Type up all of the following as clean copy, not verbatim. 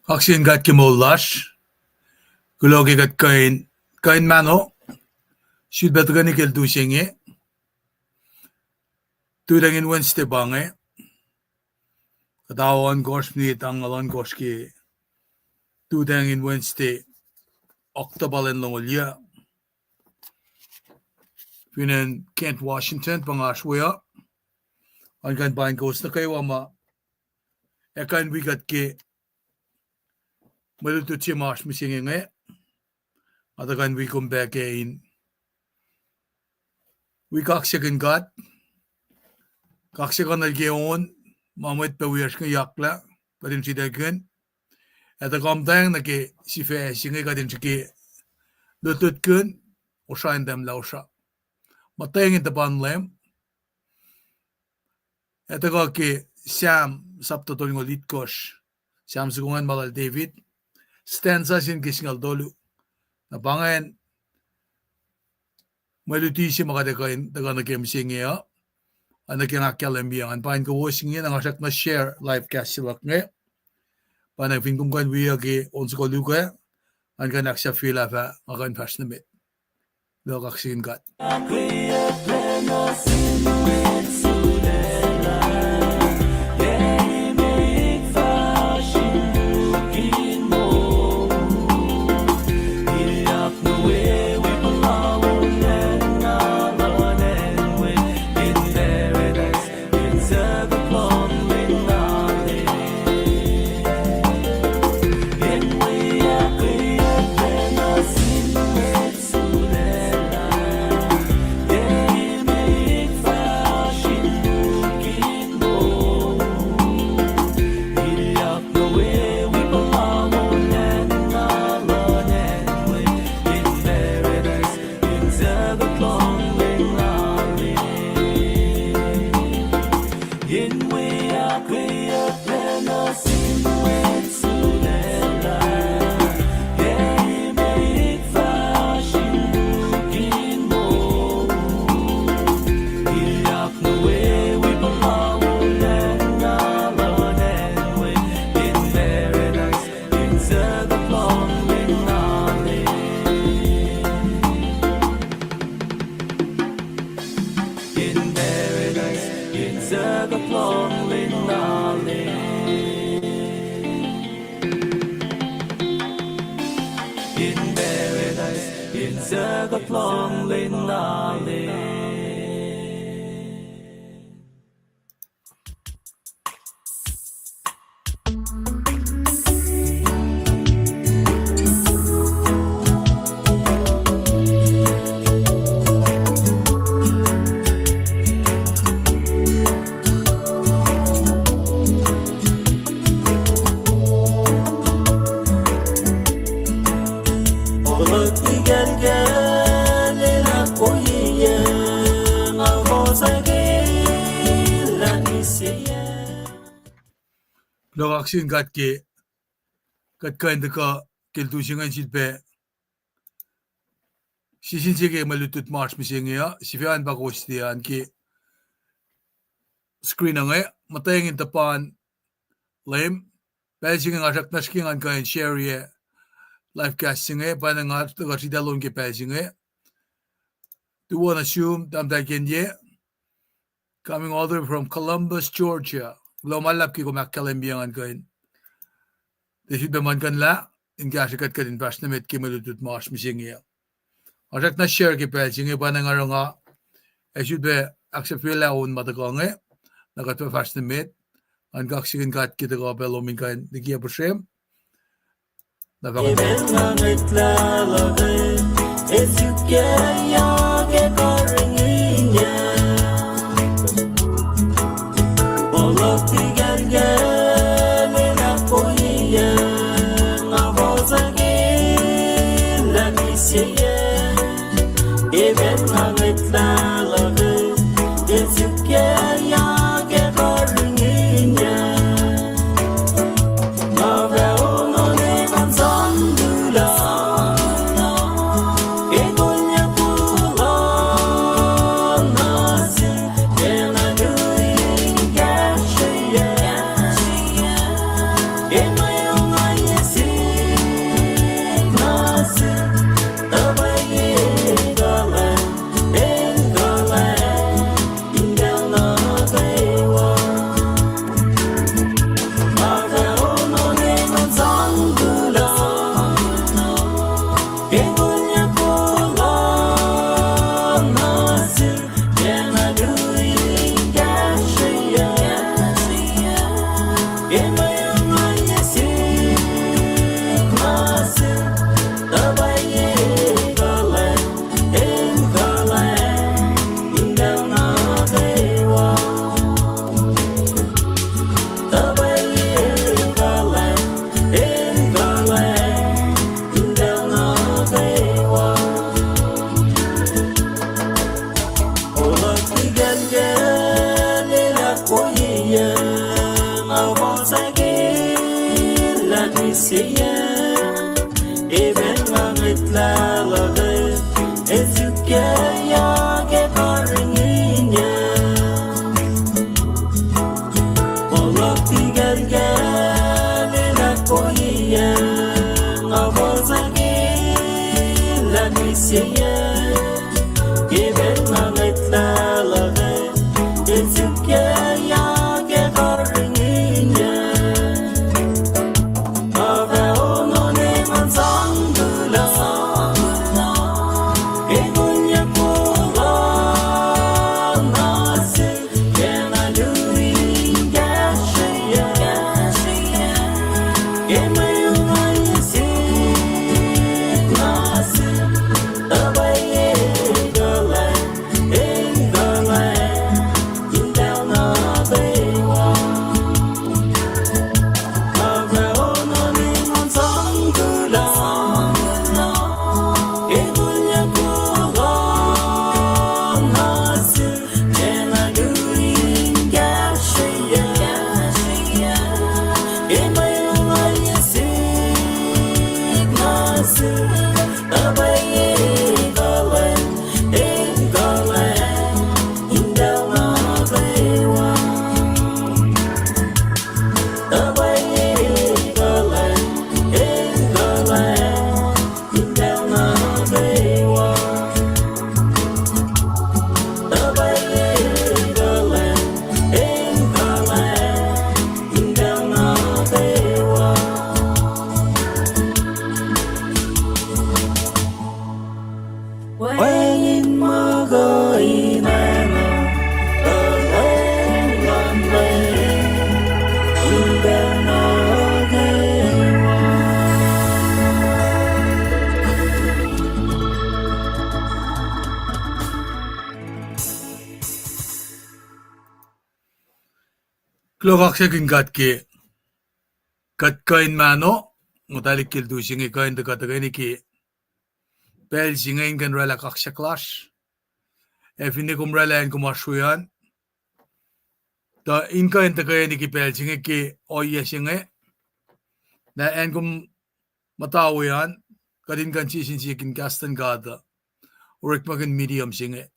Aksin gat kimollar, gloge gat kain mano, should betrani kel du senge, tudangin Wednesday bange, kadawan gosh ni tangalan gosh ki, tudangin Wednesday, Octobalen longolya, pinen Kent Washington pangashwaya, an kan bain goes na kayo ama, ekan wigat ki, malutut si Marsh missing nge, at again we come back in. We kaksagan gat, kaksagan nalgeon, mamait pa wiers ka yakla, padin si dagan, at agam dang nage si fe singe kadin si lutut kun, o shine them lausha. Matayang in the banlem, at agaki Sam saptotol ng litkosh, Sam sugungan malal David, stanza sin kisingal dolu, na bangayan, malutisi makadakain daga nagkemsing iya, ang nagkinakalambiyan, ang pahin kawasing yan, ang asak na share live cast silak nga, panang pingkungkan wiyagi onsko luka, ang kanak siya fila pa, akan pas na mit. Lokaksin kat. Lokaksin gat ki, kat kain daka kiltusingan silpe, sisinsige malutut March missing ya, sifian bagostian ki, screen nga, matayang intapan, LEUM, pelsing nga asak naskingan kain share ye, live casting nga, panang nga sidalon ki pelsing nga, tuwan assume, damdakin ye, coming all the way from Columbus, Georgia, Lomalap ki kumakalambiyangan kain. Desid naman kan la, ingasikat ka din pas na met ki malutut March missing ya. Asak na share ki pelsing nga, panang nga nga, should be aksepila un matakonge, nakatwa pas na met, ang kaksikin kat kita ka pelomin kain, dikiya po siyem. Nisiya Eben magitla love Ezukaya Ke karinginya Olak tigal galina kohiya Ngabozagi La nisiya Eben magitla love Ezukaya Ke karinginya Klovaksegin katki katkain mano mutalikil dusingi kain de katagani ki Belsingain kan rela kaksaklash efini kum rela en kumashuyan ta inkain de kain ki Belsingi ki oyesinge na en kum matawian kadin kan chisin chikin kastan gada urik magin medium singe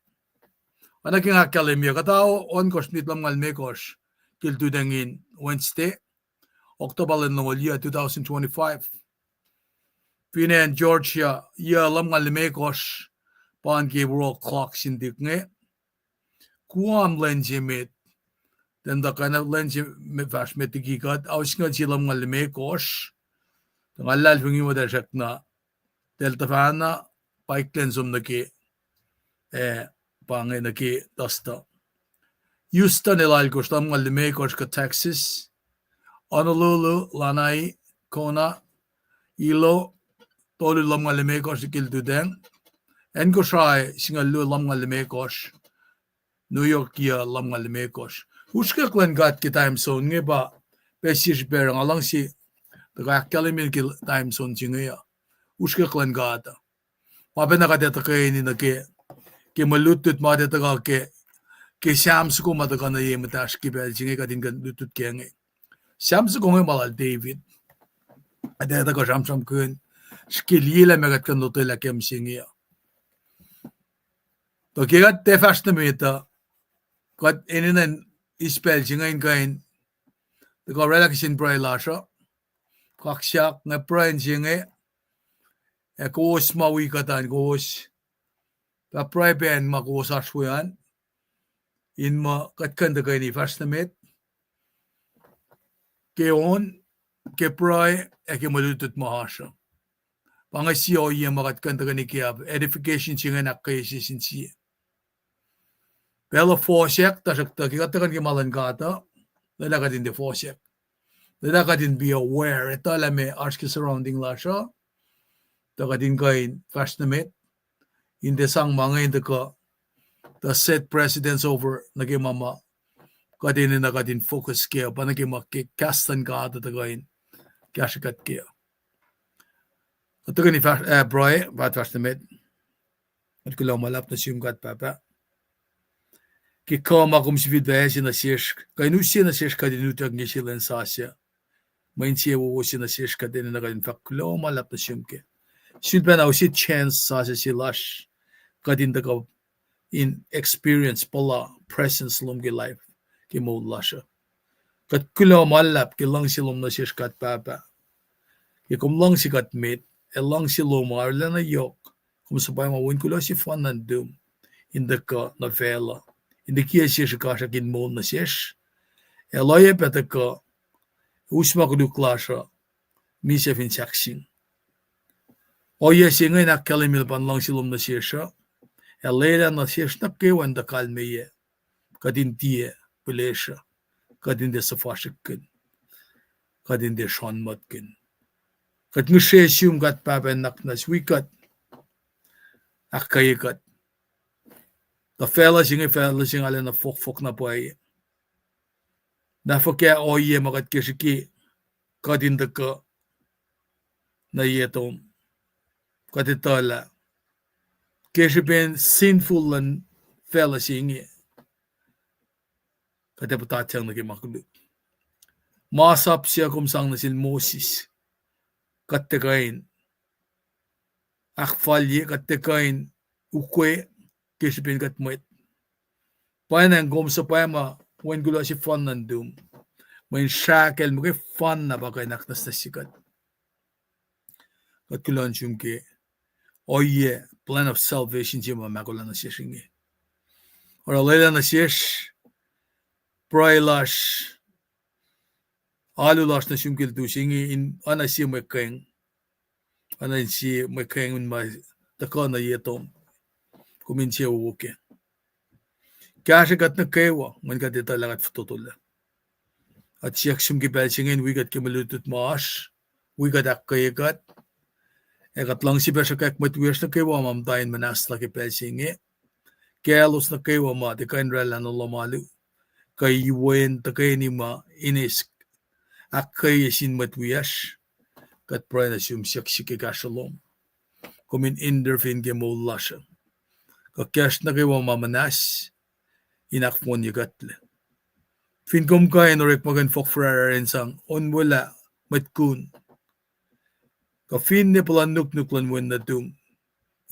anaking akalemia katao on kosnit lamngal mekosh Kildudangin Wednesday, October 2025. Pine Georgia, lamngal mekosh pan ki world clock sindiknge. Kuam lenjimit, den da kana lenjimit vashmetigikat, ausnga lamngal mekosh. Ngalal fungi modashakna, delta fana, paiklensum naki, pange naki dasta. Houston ilalgosh lamngal mekosh ka Texas, Honolulu, Lanai, Kona, Ilo, tolu lamngal mekosh kildudeng, engoshai singalu lamngal mekosh, New York ya lamngal mekosh. Ushka klen gat ki time zone nge ba besish berang alang si daga kalimin ki time zone jinge ya. Ushka klen gata. Mabena ka deta kaini na ke malutut ma deta ka ke Shamsuko madaga na ye matash ki bel jinge ka din kan lutut kenge. Shamsuko nge malal David. Adeta ka Shamsam kun. Skilile megat kan notela kem singe ya. To kegat te fast meta kat eninen ispel jingain kain the relaxation pray lasha kakshak na prain jinge e kos mawi katan kos ta pray ben makos ashuyan in ma katkan de kaini fast met ke on ke pray e ke malutut mahasha pangasi o ye magat kan de kaini kiab edification jinge nakkay sisinsi Bella Forsek, tasakta kikatakan kimalan kata, lalakatin de Forsek. Lalakatin be aware, ito alam arski surrounding lasha, takatin kain fashnamet, hindi sang mga hindi ka, the set precedence over nagimama, kadin na kadin focus kaya, pa nagimaki-castan ka ata tagain, kashikat kaya. Ito ka ni Broy, bat fashnamet, at kulaw malap na siyong kat papa, Kikama kum si vidaya si nasirsh, kay nusi nasirsh ka dinutag ni silan sasya. main che wo si na sish ka din na kan fakulo malap na shimke silben au si chance sa si lash ka din da ka in experience pala presence lum ge life ki mo lasha kat kulo malap ki lang silum na sish kat papa ki kum lang si kat mit e lang silum arla na yok kum sabay ma win kulo si fan nan dum in the ka novela in the kia sish ka sa kin mo na sish e loye peta ka usma kudu klasha mi se fin saksing oye singa na kalimil pan lang silum na sisha e leila na sish na ke wanda kalmeye kadin tie pulesha kadin de safashkin kadin de shon matkin kad mi she sium gat papa naknas we got akayikat the fella singa ala na fok na boy na fokia oye magat kishiki kadin de ka na yetom kaditala kishiben sinful and fella singa kadepata chang na ki makulu masap siya kum sang na sil Moses kattekain akfalye kattekain ukwe kisipin katmoit painang gom sa paima when gula si fun nandum when shakel mo kay fun na bagay naknas na sikat katkulan chumke oye plan of salvation siya makulan na siya singi or alayla na siya prailash alulash na chumkil tu singi in ana siya mekeng in my takana yetom kumin siya uke kaya kat na kewa man ka dita lagat fututula at siya sumki belsingin we got kimalutut maash we got akayagat ekat lang si besha kak matwirs na kewa mamtayin manas laki belsingi kaya los na kewa ma di kain rela no lamalu kay iwen takay ni ma inis akayasin matwirs kat pray na siyum siyak sikikashalom kumin intervene ke mo lasha kakyas na kewa mamanas inakmon yugatle fin kom kain orek magan fokfraren sang onwala matkun ka fin ne planuk nuklan wen na tum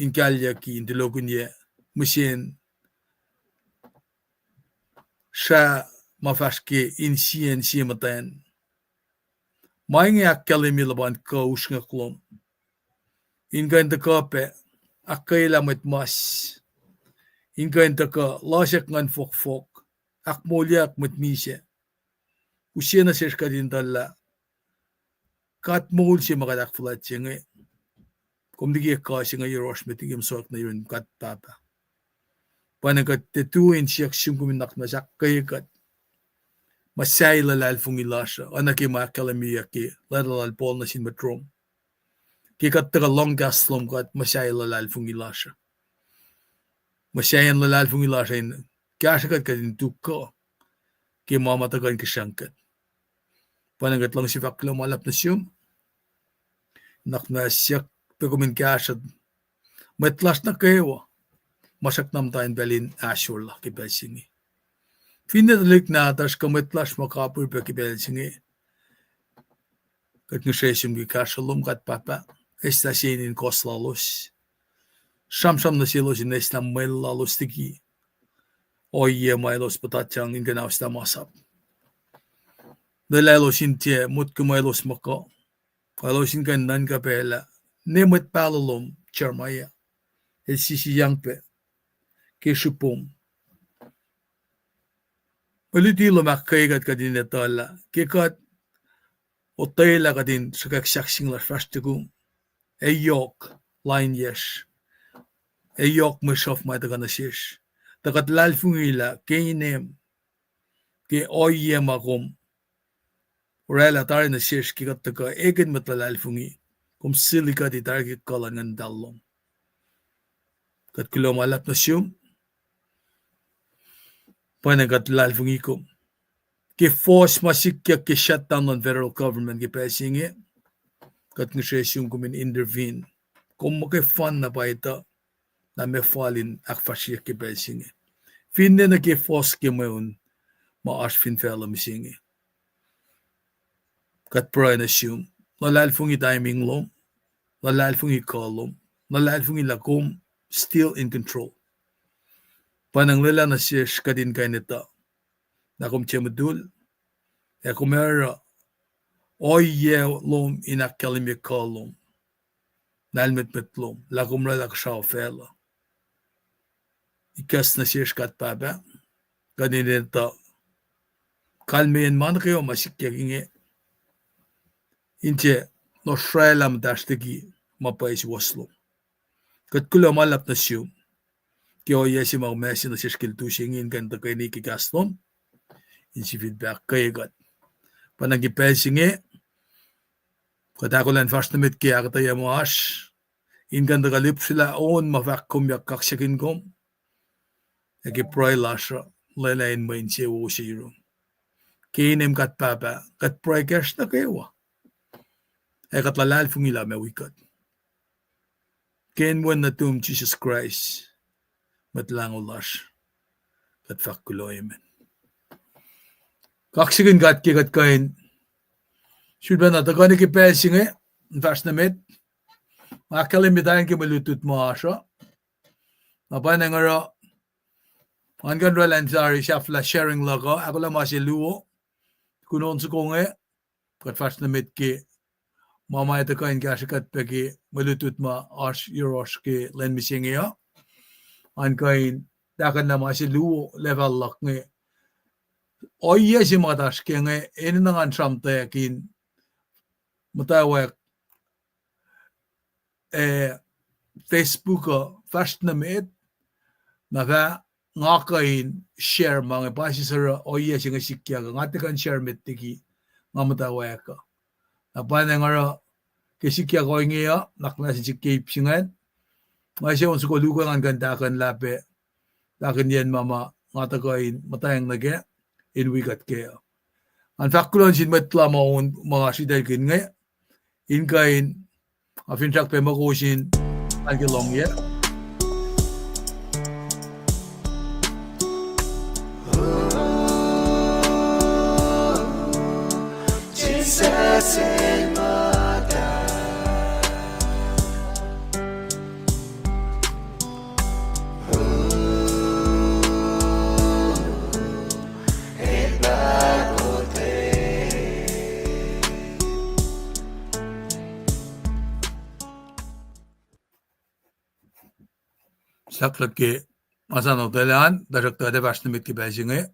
in kalya ki in dilogunye musien sha mafaske in sien siematan mainge akkalimi laban ka usnga klom in ganda kape akkaila mat mas in ganda ka lasyak ngan fok akmolyak mat misya usiena sesh kadin dalla kat mol si makadak flat singe komdigi ka singa yorosh metigim sok na yun kat papa panagat tetuin siyak singkumin nakmasak kayagat masay Lulalfongel lasha anaki makalamiya ki lalal pol na sin matrom kikat taga long gaslom kat masay Lulalfongel lasha masayan Lulalfongel lasha in kashagat kadin tukko ki mama tagan kisangkat panagat lang si faklo malap na siyum naknasyak pegumin kashat matlas na kayo masak nam tayo belin ashur la ki belsingi finetalik na atas kamatlas makapur pe ki belsingi kat nusaysim ki kashalom kat papa estasinin koslalos samsam na silos in eslam mailalos tiki oye mailos patatyang in ganaw sta masap dalalos intie mut kumailos mako alosin kan nan kapela nemat palolom charmaya el sisiyang pe keshupom ulitilo makkayagat kadin etala kekat otayla kadin sakak saksing la fastigu eyok line yes eyok meshof ma taga nashish tagat lalfungila keinem ke oye makom Rela tar na shish ki kat ka egin matlalfungi kum silika di tar ki kalangan dallom kat kulo malap na siyum panagat lalfungi kum ki force masikya ki shut down on federal government ki pesingi kat ni siyum kum in intervene kum ke fan na paita na me falin akfashia ki pesingi finne na ki force ki meun ma ash fin fela misingi kat pray na siyum Lulalfongel timing lom Lulalfongel kolom Lulalfongel lakom still in control panang lela na siya kadin kay nita nakom chemadul ekomera oye lom inakalimik kolom nalmet metlom lakom la lakshaw fela ikas na siya kat baba kadin nita kalmeyen man kayo masikyaginge inche no shrelam dashtagi mapais waslo kat kula malap na siya kyo yesi mag mesi na siskil tu singin ganda kay ni kigastom insi feedback kay gat panagi pesinge katakulan fast namit kaya kataya mo ash in ganda kalip sila on mavakum yak kaksakin kom agi pray lasha lelain mo insi usiro kinem kat papa kat pray cash na kayo ay kat Lulalfongel me wikat ken when na tum Jesus Christ matlang ulash kat fakuloyemen kaksigin gat ki kat kain shudba na takani ki pesinge fast namit makalim bidayan ki malutut mo asha mapan ngaro angan rolan sari shafla sharing logo ako la masi luo kunon su konge kat fast namit ki mama ito kain kashikat peki malutut ma ash yoros ki len misinge ya an kain dakan na masi luo level lak nge oye si matash ke nge ininangan samte kin matawak Facebook fast namit na ka nga kain share mga pasisara oye si nga sikya ka nga kan share mit tiki nga matawak ka apa na nga kesikya ko ngiya nakna si Cape singan masya on suko lugan ang ganda kan lape lakin yan mama ngata kain matayang nage in wigat kaya an fakulon sin matla maun mga siday kin nga in kain afin sak pe makusin ang kilong ya Jesus in my saklat ke masano dalan darak tade başlamit ki bezinge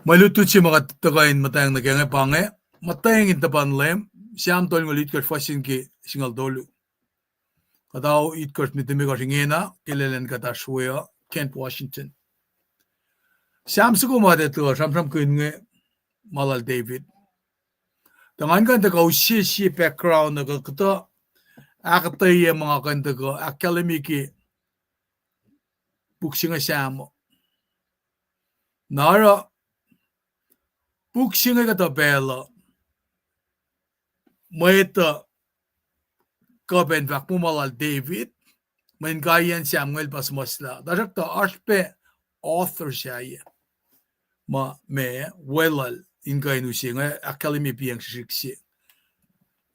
malutut si mga tagayin matayang nagenge pange matayang intapan lem siyam tol ngulit kat fasin ki singal dolu kadaw it kat mitimi ka singena kilelen kata shwea Kent Washington siyam suko madet lo samsam kuinge malal David tangan kan tagaw si background na kata akatay mga kanta ko akademiki buksinga siyamo nara buksinga kata bela mayta kaben vak pumalal David main gayan Samuel pas masla darak ta aspe author siya ma me welal in kainu singa akademi piyang siksi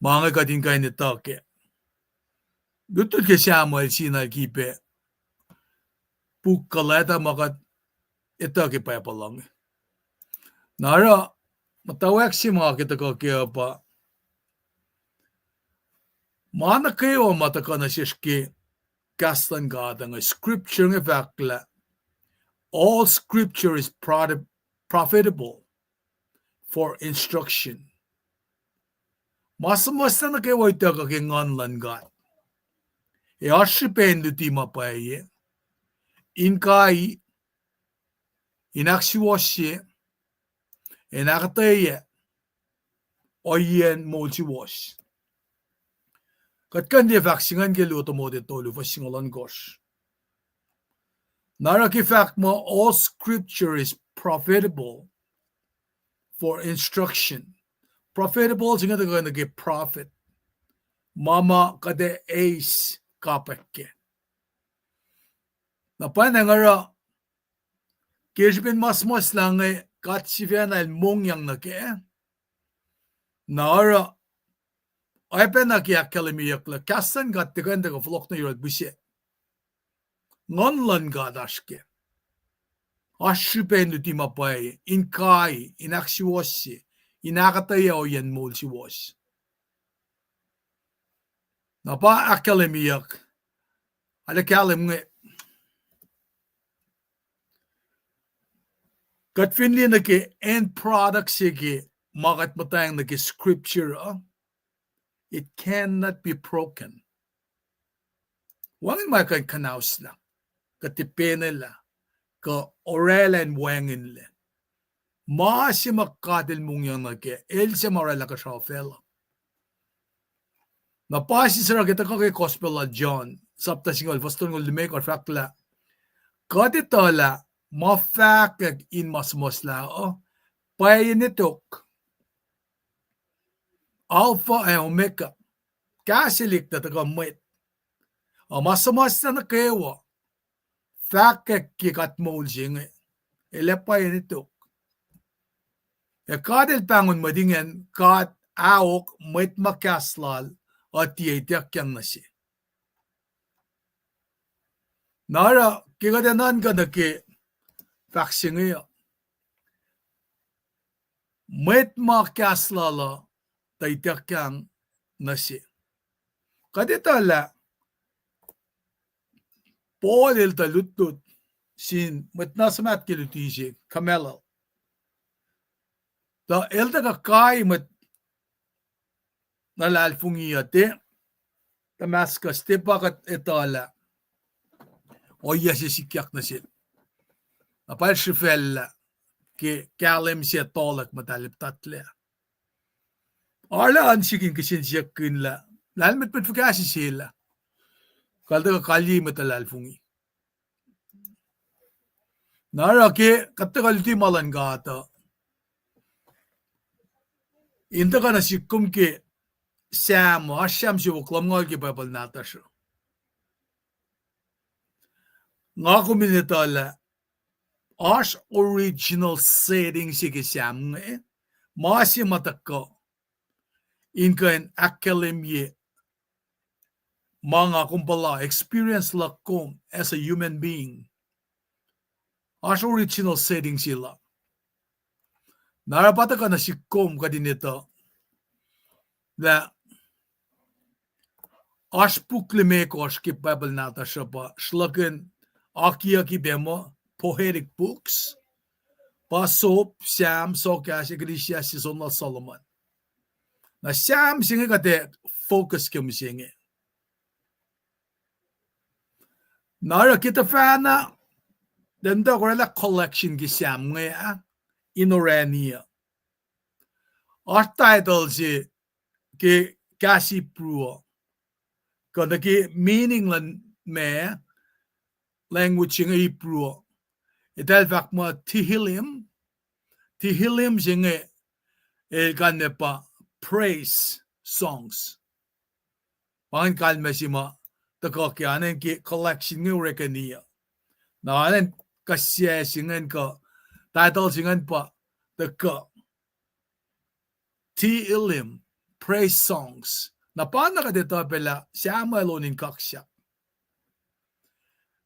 mga kadin kain itake Gutul ke Samuel sinal kipe pukkaleta makat ito ke payapalang. Nara matawag si mga kita ko kaya pa mana kayo mataka na siya kastan gada nga scripture nga vakla all scripture is profitable for instruction. Masa na kayo ito kakingan God. E ascipendu ti mapaye in kai inaksiwasye enakataye oyen multiwash katkan de vaksingan ke luto mo de tolu vasingolan gosh naraki fact mo all scripture is profitable for instruction profitable singa de ge profit mama kade ace kapakke napan ngara kesben mas lang katsivena mongyang na ke nara aypena ki akkalemiyak kassan gattigan da flokna yurad bise ngonlan gadashke ashpen utima pai in kai in aksiwosi inakataya o yan mulsi was na pa akkalemiyak ala kalem nge Katfinli na ke end product sige magat matayang na ke scripture it cannot be broken. Wangin makay kanaus lang katipene la ka orelen wangin le maasi makadil mong yang na ke else marala ka shafel na pasi sira kita ka kay gospel la John sapta singol faston ngol make or fakla kaditola mafakag in masmosla payinitok alpha and omega kasilik na tagamit masamasa na kewa fakag kikat moulsing ele payinitok kadil pangon madingen kat awok mit makaslal at tiyayak yang nasi nara kikadanan ka na ke vaccine met makaslala taytakang nasi kaditala polil talutut sin met nasmat kilutisi kamela da elda ka kai met nalalfungiyate Damascus tepakat etala oya sisikyak nasi apal shifella ke kalem siya tolak matalip tatle ala ansikin kisin siya kinla lalmet petfukasi sila kalda ka kali matalalfungi nara ke kattakalti malan gata inta ka nasikum ke Sam asyam siya wuklam ke babal natasyo nga kuminitala as original setting sige Sam masi matakko inkan akademye mga kumpala experience lakom as a human being as original setting sila narapata ka na sikom kadinito na as puklime ko skip Bible nata siya pa slagen aki bemo poetic books pasop Sam sokas iglesia si Sonal Solomon na Sam singe kate focus kem singe nara kita fana denda korela collection ki Sam nge inorania art title si ke kasi pruo kada ki meaning lan me language ng Hebrew ital fakma tihilim singe kanne pa praise songs pangan kalme sima takokyanen ki collection ng rekania nanen kasya singen ka title singen pa taka tihilim praise songs na paano ka dito pala siya malonin kaksya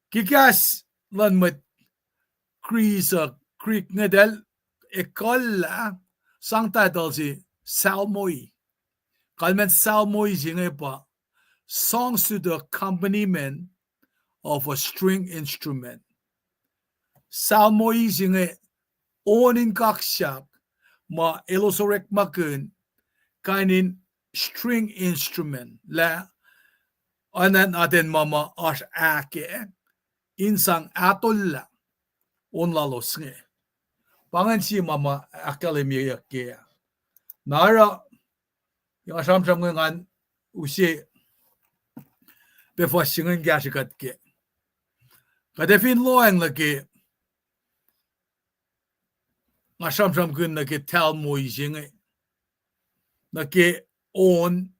kikas lan met Creek ngedel ekolla sang title si Salmoi kalmen Salmoi singe pa songs to the accompaniment of a string instrument Salmoi singe onin kaksyak ma elosorek makun kainin string instrument la anan aten mama as ake insang atolla onlalos nge pangan si mama akademia ke nara yung asam-sam ngan usi befasingen gasikat ke kadefin loang lagi asam-sam kun na ke talmoy singe na ke on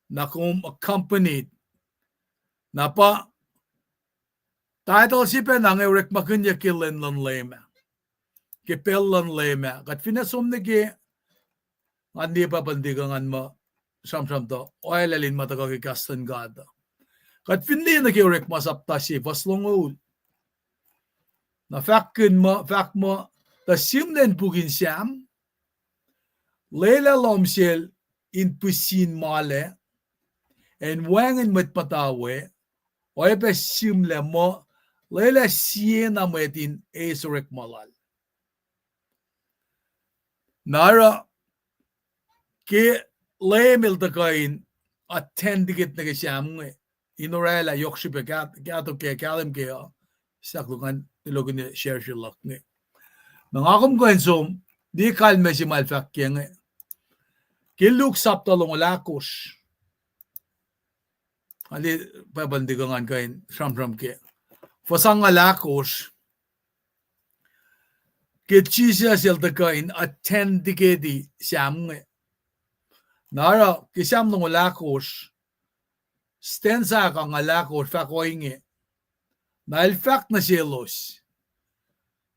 na kum accompanied na pa title si pe nang erek makunya killen lan lema pellan lema kat finasum nege andi pa bandigangan mo sam to oilalin mataga ki kastan gada kat finli na ki rek masapta si paslongul na fak mo ta simlen pugin siam lela lomsel in pusin male en wangen met patawe oy pe simle mo lela siena metin esurek malal nara ke lemel ta kain attendigit na siam nge inorela yokshipe gato ke kalem ke saklukan tilogun share shilak nge nangakom ko ensom di kalme si malfak nge kiluk sapta long lakos ali pabandigangan kain sham ke fasang lakos ke chisa sel ta kain attendigedi siam nge nara kisam long lakos stensa ka lakos fakoinge na fact na sielos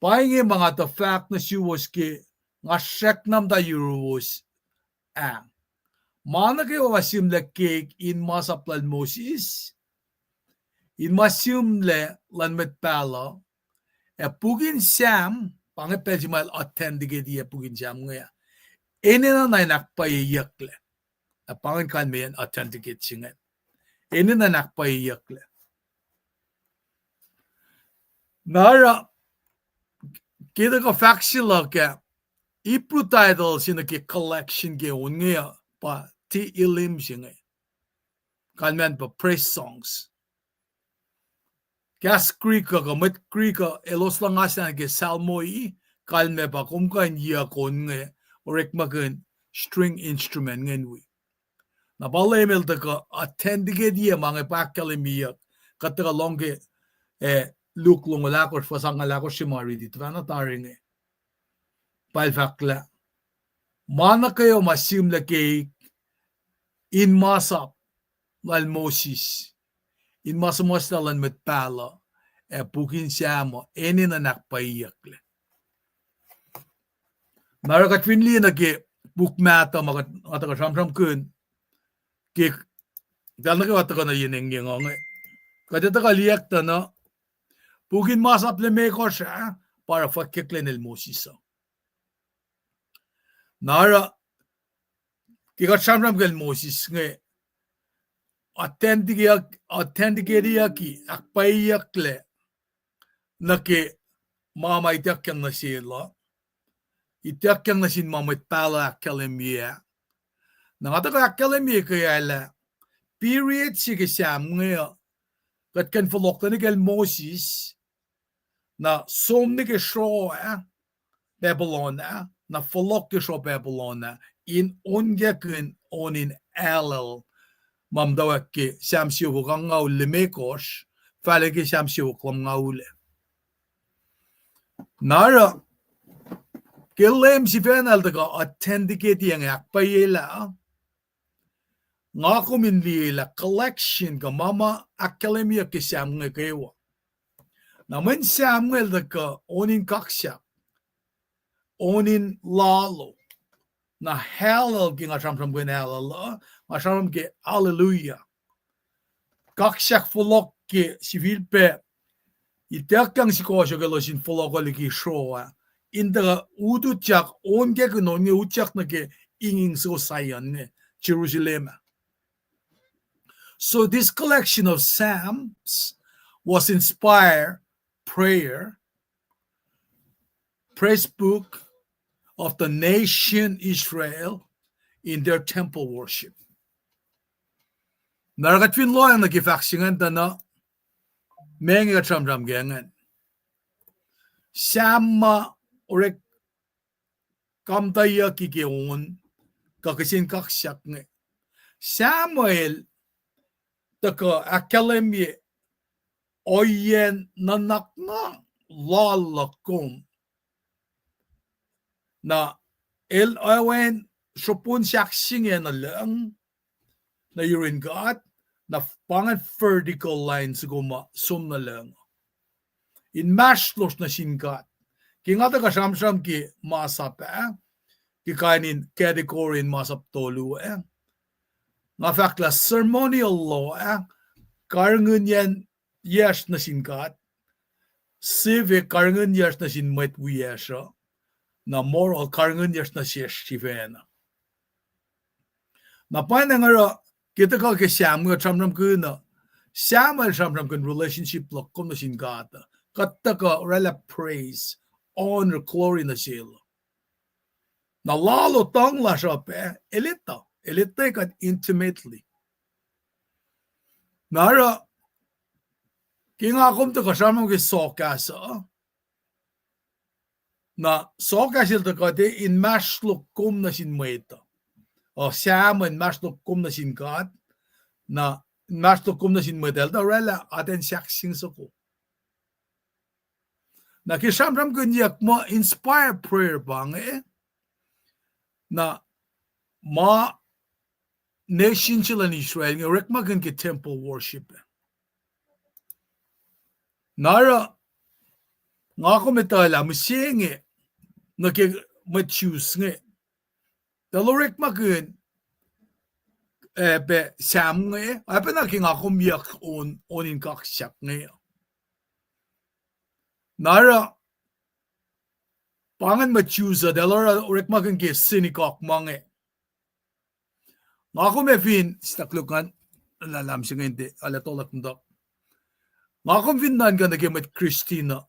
painge mga ta fact na siwos ke nga sheknam da euros mana ke wasim le cake in masaplan Moses in masim le lan met pala pugin sam pange pejimal authentic dia pugin sam nga enena na nakpayakle pangin kan men authenticate singa enena nakpayakle nara kita ka faction ka ipru title sina ke collection ke unga pa ti ilim singa kalmen pa praise songs gas krika ka met krika elos langasan ke salmoi kalme pa kumkan ya konge orek magen string instrument ngenwi na balemel ta ka attendige dia mange pa kalimia kataka longe look long lakos fasang lakos simari dit vana taringe palfakla mana kayo masim la cake in masap lal Moses in masamos lan met pala pukin siamo enin na nakpaiyakle narakat finli na ke bukmata mataka samsam kun ke dalna ke wataka na yineng ngonge kadeta ka liyak ta no pukin masap le meko siya para fakiklen el Moses nara kikat samsam kel Moses nge authenticity akpayakle na ke mama itakyang na sila itakyang na sin mama pala akalemia nangata ka akalemia kaya la period sige siam nga kat kan folok ni kel Moses na somni ke show Babylon na folok ke show Babylon in ongekun onin alal mamdawak ke siamsiyo ko kang ngaw limekos fale ke siamsiyo ko ngawle nara kelem si fenal daga authenticate yang akpayela nga kuminlila collection ka mama academia ke siam nga kewa naman Samuel daga onin kaksya onin lalo na halal ki nga samsam ko halal masam ke hallelujah kaksak folok ke civilpe itakang si ko so sin folok ki showa inda udutjak onge no ni utjak na ke inging so sayan ne Jerusalem so this collection of psalms was inspired praise book of the nation Israel in their temple worship. Naragat fin lo ang nagifaksingan ta na mengi ka tram gengan. Sama orek kamtaya kikiyon kakasin kaksak nge. Samuel taka akademi oyen nanak na lalakom na awen supun siaksingen na lang na you're in God na pangan vertical line siguma sum na lang in mashlos na sin God Kingata ka sham ki masap ki kainin category masap tolu nga fakla ceremonial law karngun yan yes na sinkat civic karngun yes na sin met wiesha na moral karngun yes na shesh chivena na paina ngara kita ka ke sham nga chamram kuna shamal chamram kun relationship lo kom na sinkata katta ka rela praise honor glory na sila na lalo tong la shape elita kat intimately nara kinga kom to ka chamram ke sokasa na sokasil to ka de in maslo kom na sin meta o shaman maslo kom na sin kat na maslo kom na sin model da rela aten saksing so ko na ki chamram kun yak mo inspire prayer bang na ma nation chilan Israel nga rekma kan ki temple worship nara nga ko metala musinge na ki choose nge dalo rekma kan be sam nge ape na ki nga ko miyak on in kak sak nge nara pangan choose dalo rekma kan ki sinikok mange nga ko me fin staklukan lalam singente ala tolak ndak nga ko fin nan kan ke met Christina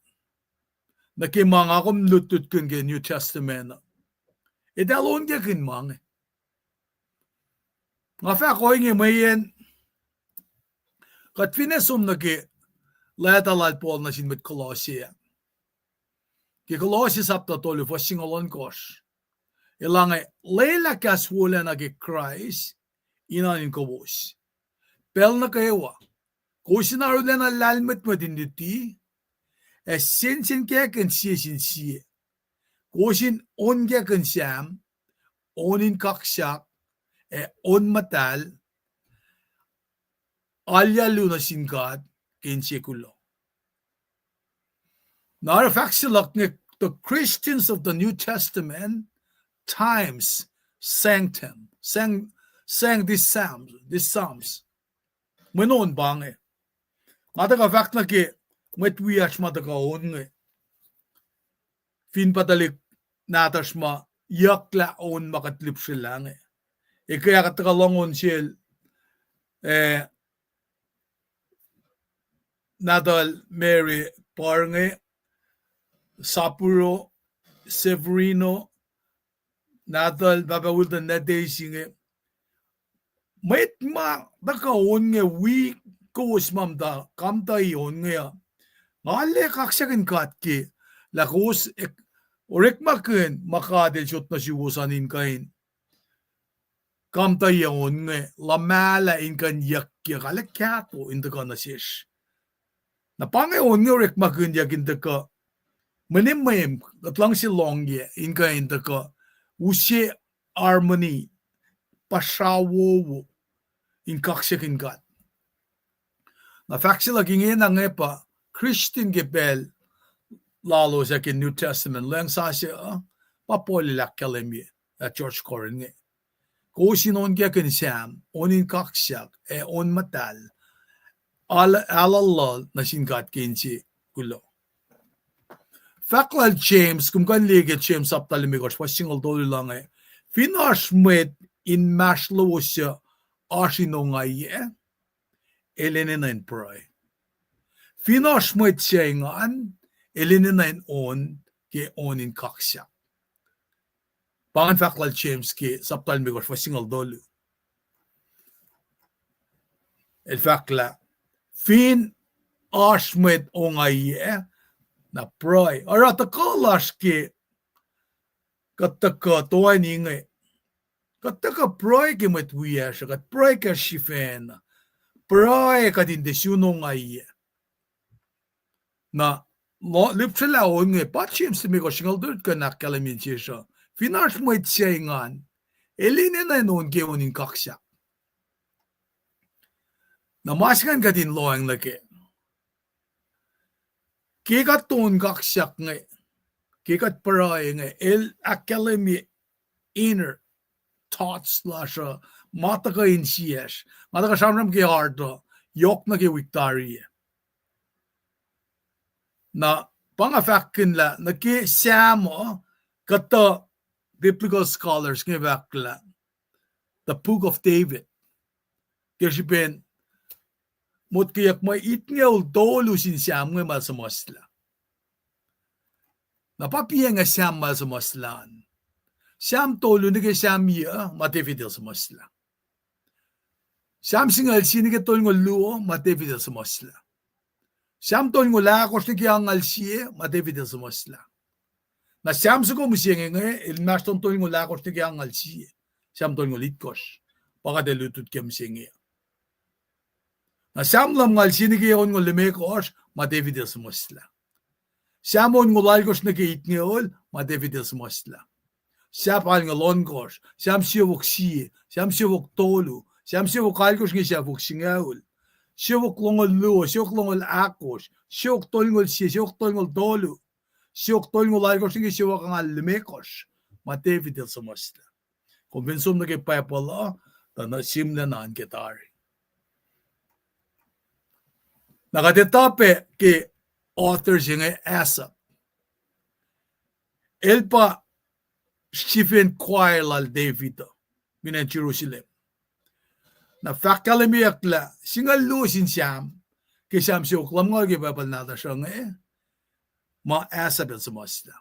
na ke mga ko lutut kun ke New Testament idalon ke kin mange nga fa ko ngi mayen kat finesum na ke latalal Paul na sin met Colossia ke Colossia sapta tolu fasingolon kos ilange leila kas wala na ke Christ inanin ko bos pel na kayawa kusinaro na lalmet madinditi sensin kaya kan siya kusin on kaya kan siyam onin kaksak on matal alyalu na singkat kinsikulo nara faksilak ng the Christians of the New Testament times sang these psalms menon bange mata ka fakt na ki met wiach mata ka on fin patalik natas ma yakla on makatlip silang kaya katakalongon siyel Nadal Mary Parnge Sapuro Severino Nadal babawulta na daysing Mait ma daka on nge week kos mamda kamta iyon nga ngale kaksakin katki lakos orek maken makadel shot na siwusanin kain kamta iyon nga lamala in kan yakya kalakyato in the kanasish na pangayon nga orek maken yakin daka manim katlang si longye in kain daka usye harmony pashawo in kaksakin kat na faksila kingin na pa Christian gebel lalo sa kin New Testament lang sa siya papolilak kalemi at George Corin nge ko sinon kya kin siyam onin kaksak on matal alalal na singkat kinsi kulo faklal James kung kan liget James aptalimigos pa single dolo lang finish met in maslo siya asinongay elinin pray finish met siya ngan elinin on ke onin kaksak pangan faklal James ke saptalimigos pa single dolo el fakla fin ashmet ongay na pray ara takalas ke kataka toani nge kataka pray ke met wiya kat pray ka shifen pray ka din desyuno ngai na lipsela on nge pachim simigo single dirt ka nakalamin siya finash met siyangan elinen na non ke onin kaksa na maskan ka din loang lake ke katon kaksak nge kikat paraing el academy inner thoughts lasha mataka in sies mataka samram ke hardo yok na ke victoria na pangafakin la na ke samo kata biblical scholars ke bakla the book of David keshipen mot kayak may itngel dolu sin siam ng masamosla napapiya nga siam masamoslan siam tolu ni ke siam ya matefidel samosla siam singal sini ke tol ng luo matefidel samosla siam tol ng lakos ni ke angal siye matefidel samosla na siam suko musiyeng nga ilmaston tol ng lakos ni ke angal siye siam tol ng litkos baka delutut ke musiyeng na siam lam ngal sini ke on ng limekos matefidel samosla siam on ng lalkos na ke itngel matefidel samosla siap al ng longkos siam siyok siye siam siyok tolu siam siyok kalkos ng siyok singaul siyok longol luo siyok longol akos siyok tolngol siye siyok tolngol tolu siyok tolngol lalkos ng siyok ang limekos matefidel samosla konbensum na ke payapala na simla na ang ketari nakatetape ke author siya Asap. Elpa Stephen Quayle al David minan Jerusalem. Na fakalamiyak la singal lusin siyam ke siyam siya uklam nga gibabal nata siya ma Asap el samasla.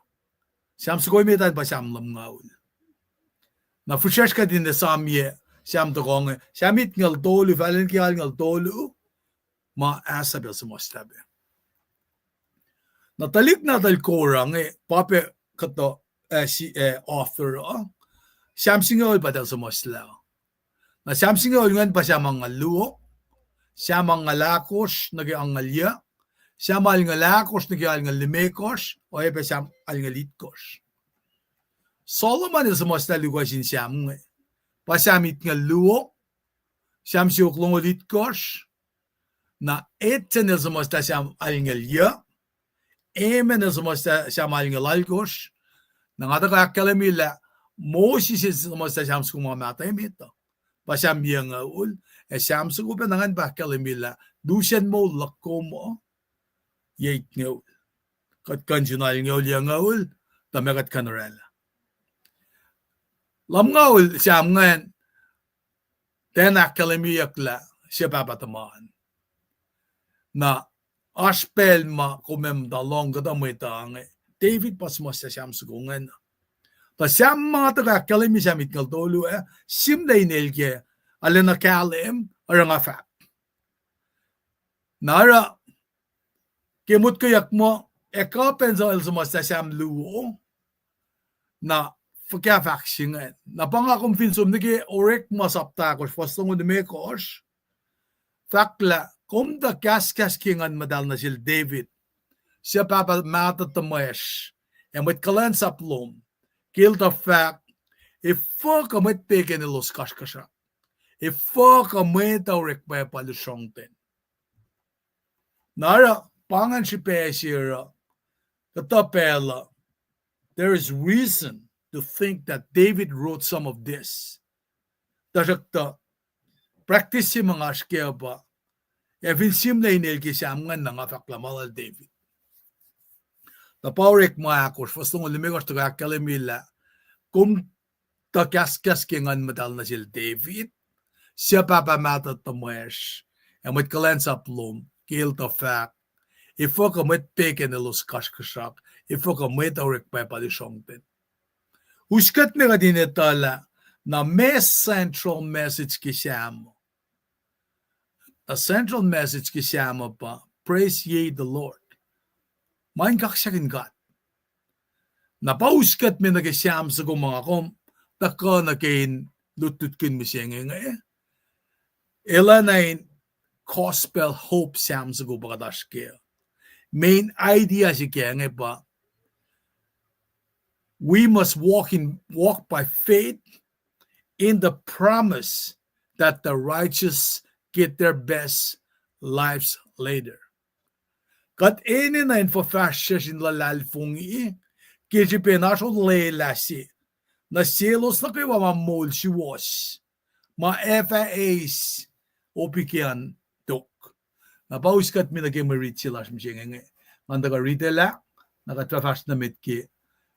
Siyam sukoy mitan pa siyam lam nga ul. Na fushash ka din na samye siyam to kong siyam it ngal tolu falen kiyal ngal tolu ma Asap el samasla be. Natalik na dal korang pape kato author siyam singol pa dal samasla. Na siyam singol ngan pa siya mga luo, siya mga lakos nag-iangalya, siya mga lakos nag-iangal limekos, o pa siya mga litkos. Solomon is samasla lugasin siyam pa siyamit nga luo, siyam siyok longo litkos, na eten is samasla siyam alingalya, emen is samasla siyam alingalalkos, na nga tayo kalamila, Moses is samasla siyam skumamata imito. Pasam yang ul, siyam suko pa nangan ba kalamila, dusen mo lako mo, yait ngaul. Kat kanjunal ngaul yang ul, tamagat kanarela. Lam ngaul siyam ngan, tenak kalamiyak la, siya papatamaan. Na aspel ma kumem dalong katamoy tangi, David pas mo sa siyam suko ngan. Pasam mga taga kalami siyam itngal tolu simday nelge alena kalim arang afak. Nara kemut kayak mo ekapen sa elsumasta siyam luo na fakafaksingan. Na pangakom finsum nige orek masaptakos fastong udemekos fakla kumda kaskas kingan madal na sil David siya papa matatamayas with kalan sa plum kill the fact if fuck amit peke ni los kaskasa if fuck amit orek pa palusongten nara pangan si pesira katapela there is reason to think that David wrote some of this tajakta practice si mga askya ba evin simlay nilki siyam nga nangafaklamal al David Napaurek maakos, fastong ulimikos to kakalimila, kung takaskas kingan madal na sil David, siya papamatat tamuesh, and with kalens uplum, kill the fact, if o kamit peke na los kaskasak, if o kamit aurek pa palisongten. Uskat nga dinetala, na may central message kisiyamo. A central message kisiyamo pa, praise ye the Lord. Main kaksakin God. Napauskat mi nag-isyam sa mga kom, taka na kain lututkin mi siya nga Ela na in gospel hope siyam sa gubakadash kaya. Main idea siya kaya nga ba, we must walk by faith in the promise that the righteous get their best lives later. Kat ene na in for fashion Lulalfongel, KGP national lasi na selos na kayo mamol si was ma FAAs opikian tok na pauskat mi nagmerit sila simsingenge manda ka retail nakatrafas na mitki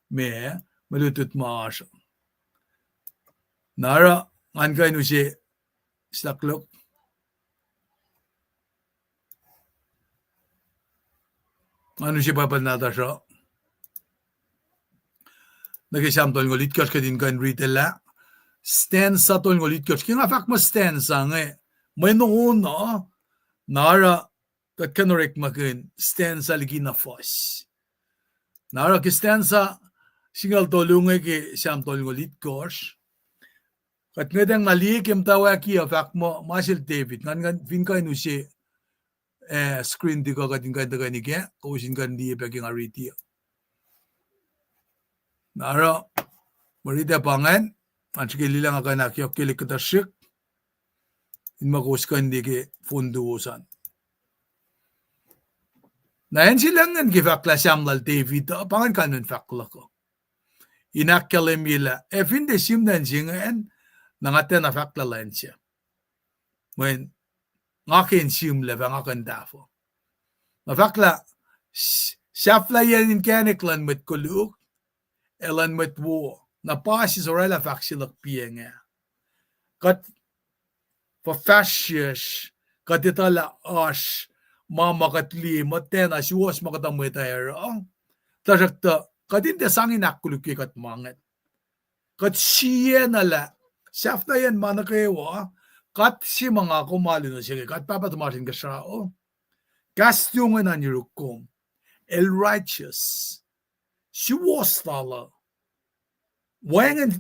me malutut maas nara angkay no si staklok ano si papanata siya nagisam tol ngolit kas kadin kan retail stanza tol ngolit kas kinga fak ma stanza nge may noon no nara kat kanorek makin stanza ligi na fos nara ki stanza singal tolunge ki siam tol ngolit kas kat ngedang mali kim tawa ki fak mo masil David ngan vinka no si screen di ka kadin kan daga ni ke ko sin kan di peking ariti nara marita pangan anchike lilang akan akyok kilik katashik in makuskan di ke funduosan naen silangan gifakla siamlal David pangan kanun fakla ko inakkalem ila efinde simdan singen nangaten na fakla lan siya when ngakin simle ngakan dafo mafakla safla yan in kaniklan met kuluk elan met wo na pasis orela faksilak pienga kat fascius kat itala ash mama katli matena siwas makatamita era tajakta kadinte sangin akuluki kat manget kat siena la safla yan manakewa kat si mga kumalino sige kat papatumasin ka siya kastyungen an yurukom el righteous si was tala wangen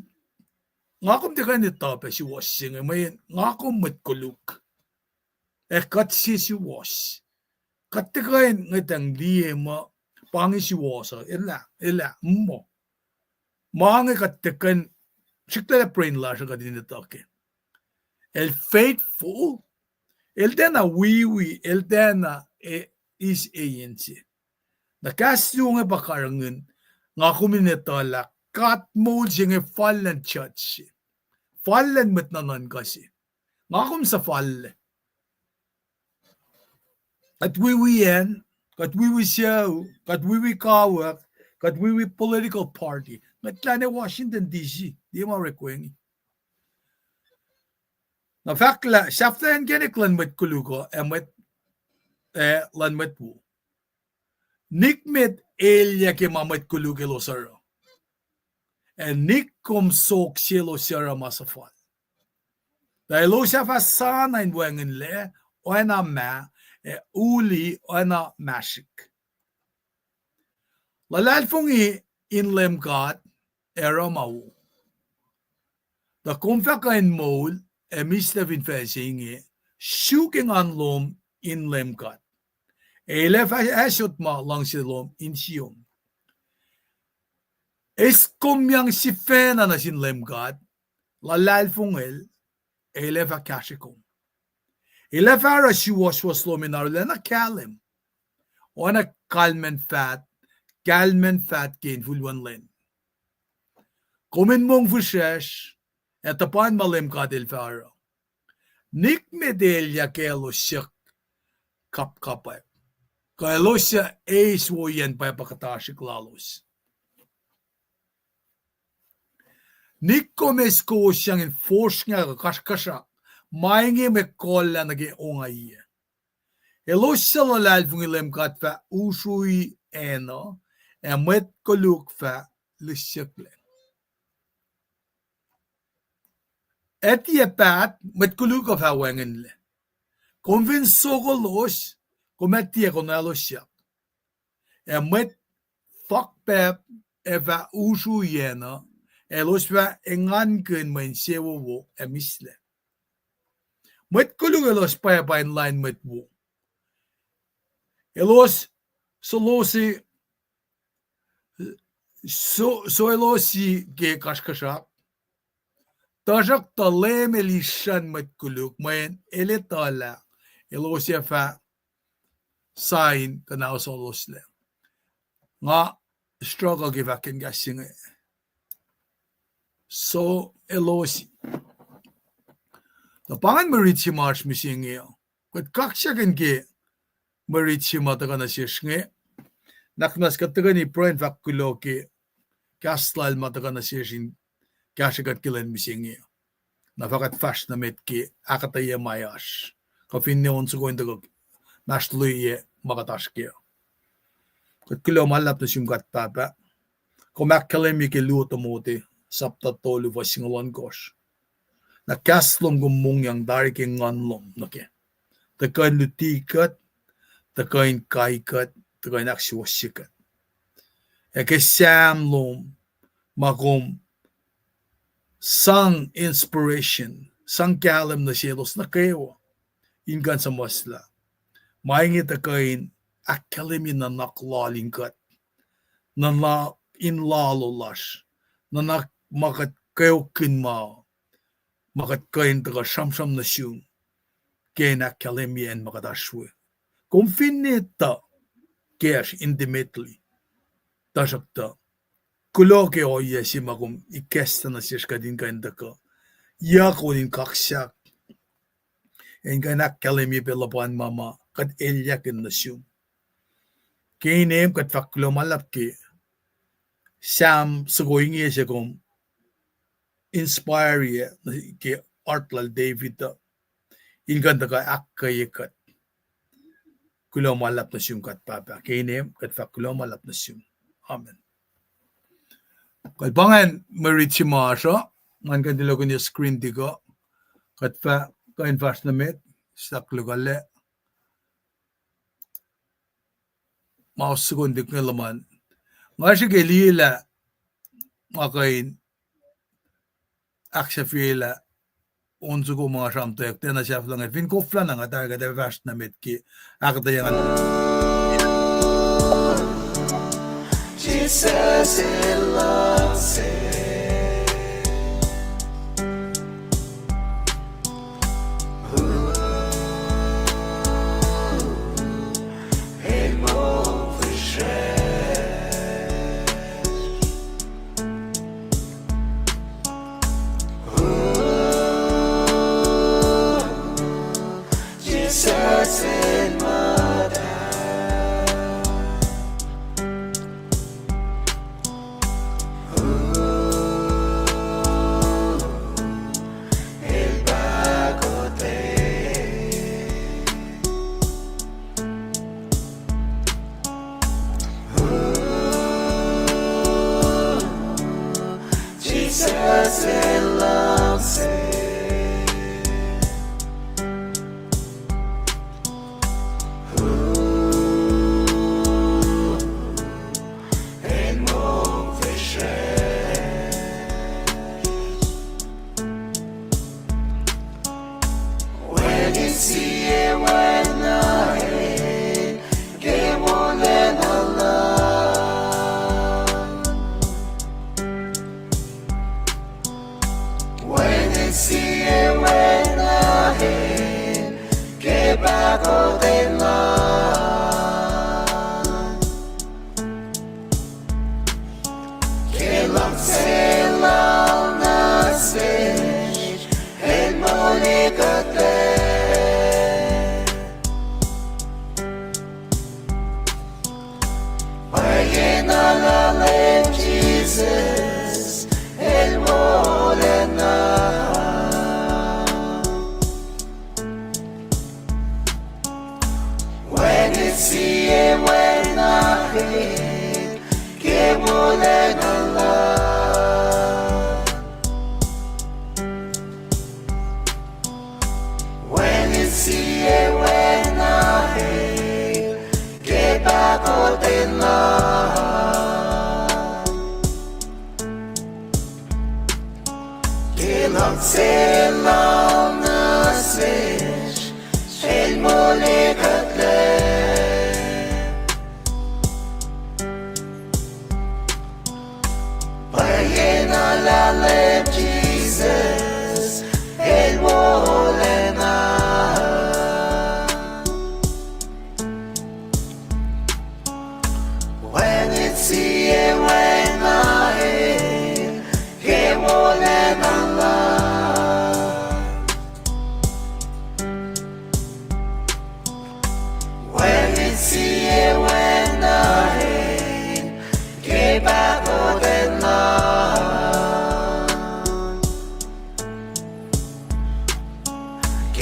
ngakom de kan itape si was singe may ngakom met kuluk kat si was kat de kan ngetang liema pangi si was ela mo mange kat de kan sikla brain la sa kadin itake el faithful el dena wiwi el dena is agency na kastyungen bakarangen ngakom inetala kat mo singe fallen church fallen met nanan kasi ngakom sa fall at wiwiyen kat wiwi show kat wiwi kawak kat wiwi political party metlane Washington DC di mo rekwengi na fakla shaften geniklan met kuluko emet lan met wo nikmet elya ke mamet kuluke losaro en nikom sok silo sira masafal dahil siya fasana in wengen le o ena ma uli o ena mashik Lulalfongel in LEUM GOD era mau da kumfaka in mol mista vin fesinge shuking an lom in LEUM GOD elef asot ma lang silom in siyon Eiskomyang sifacna na sin LEUM GOD Lulalfongel elef kasrekom elef ara siwas lominar lena kalem ona kalmen fat gain fulwan len komen mong fushesh etapan ma LEUM GOD elfara nik medelya kelo shak kapay kaelosya eis woyen pa pakatashik lalos Nikkomes kosyang in forskningar kaskasa mainge me kolla nage ongai. Elosya Lulalfongel LEUM GOD fa usui eno met koluk fa lisyakle. Etie pat met koluk fa wengenle. Convinso kolos kometie konalosya. Met fakpep eva usui eno eloswa engan ken men sewo wo emisle met kulung elos pa in line met wo elos solosi so elosi ge kaskasha tajak talem elishan met kuluk men eletala elosi fa sign kana solosle nga struggle givakin gassinge. So elosi. The pangan marichi march missing. But kakshakin ke marichi matagana shishnge. Naknas katagani brain vaculo ke kaslal matagana shishin kashagat killen missing. Nafakat fashna metki akataya mayash. Kafinne on so going to Nashluye Magatashkia. Kilo malap na siyungkat papa. Kumakalemi ke luto mote sapta tolu va singalon gosh. Na kaslong gumong yang dari ke nganlong nake. Takain lutikat, takain kaikat, takain aksywasikat. Eke samlom magum sang inspiration, sang kalam na sielos na kayo. Ingan sa masla. Maingi takain akkalemi na naklalingkat. Na na inlalolash. Na na makat kayo kinmao. Makat kain taga shamsham na siyong. Kain akkalemi en makadashwe. Kung finita cash intimately. Tashakta. Kuloke o yesi magum ikesta na siyashka din kain taka. Yakunin kaksak. En kain akkalemi pelapan mama. Kad elyakin na siyong. Kinem kat faklo malap ki Sam sagoing ye siya kung inspire ye ki Artlal David inganda ka akkayekat kulo malap na siyong kat papa kinem kat faklo malap na siyong. Amen. Kalbangan marichi maasha man kandilo kunya screen digo kat fa kain fast na met saklo gale maus sekundik nga laman. Nga siya kelila makain aksafila unso ko mga samtek tena siya lang fin kofla na nga taga de vast na metki akta yang Jesus loves see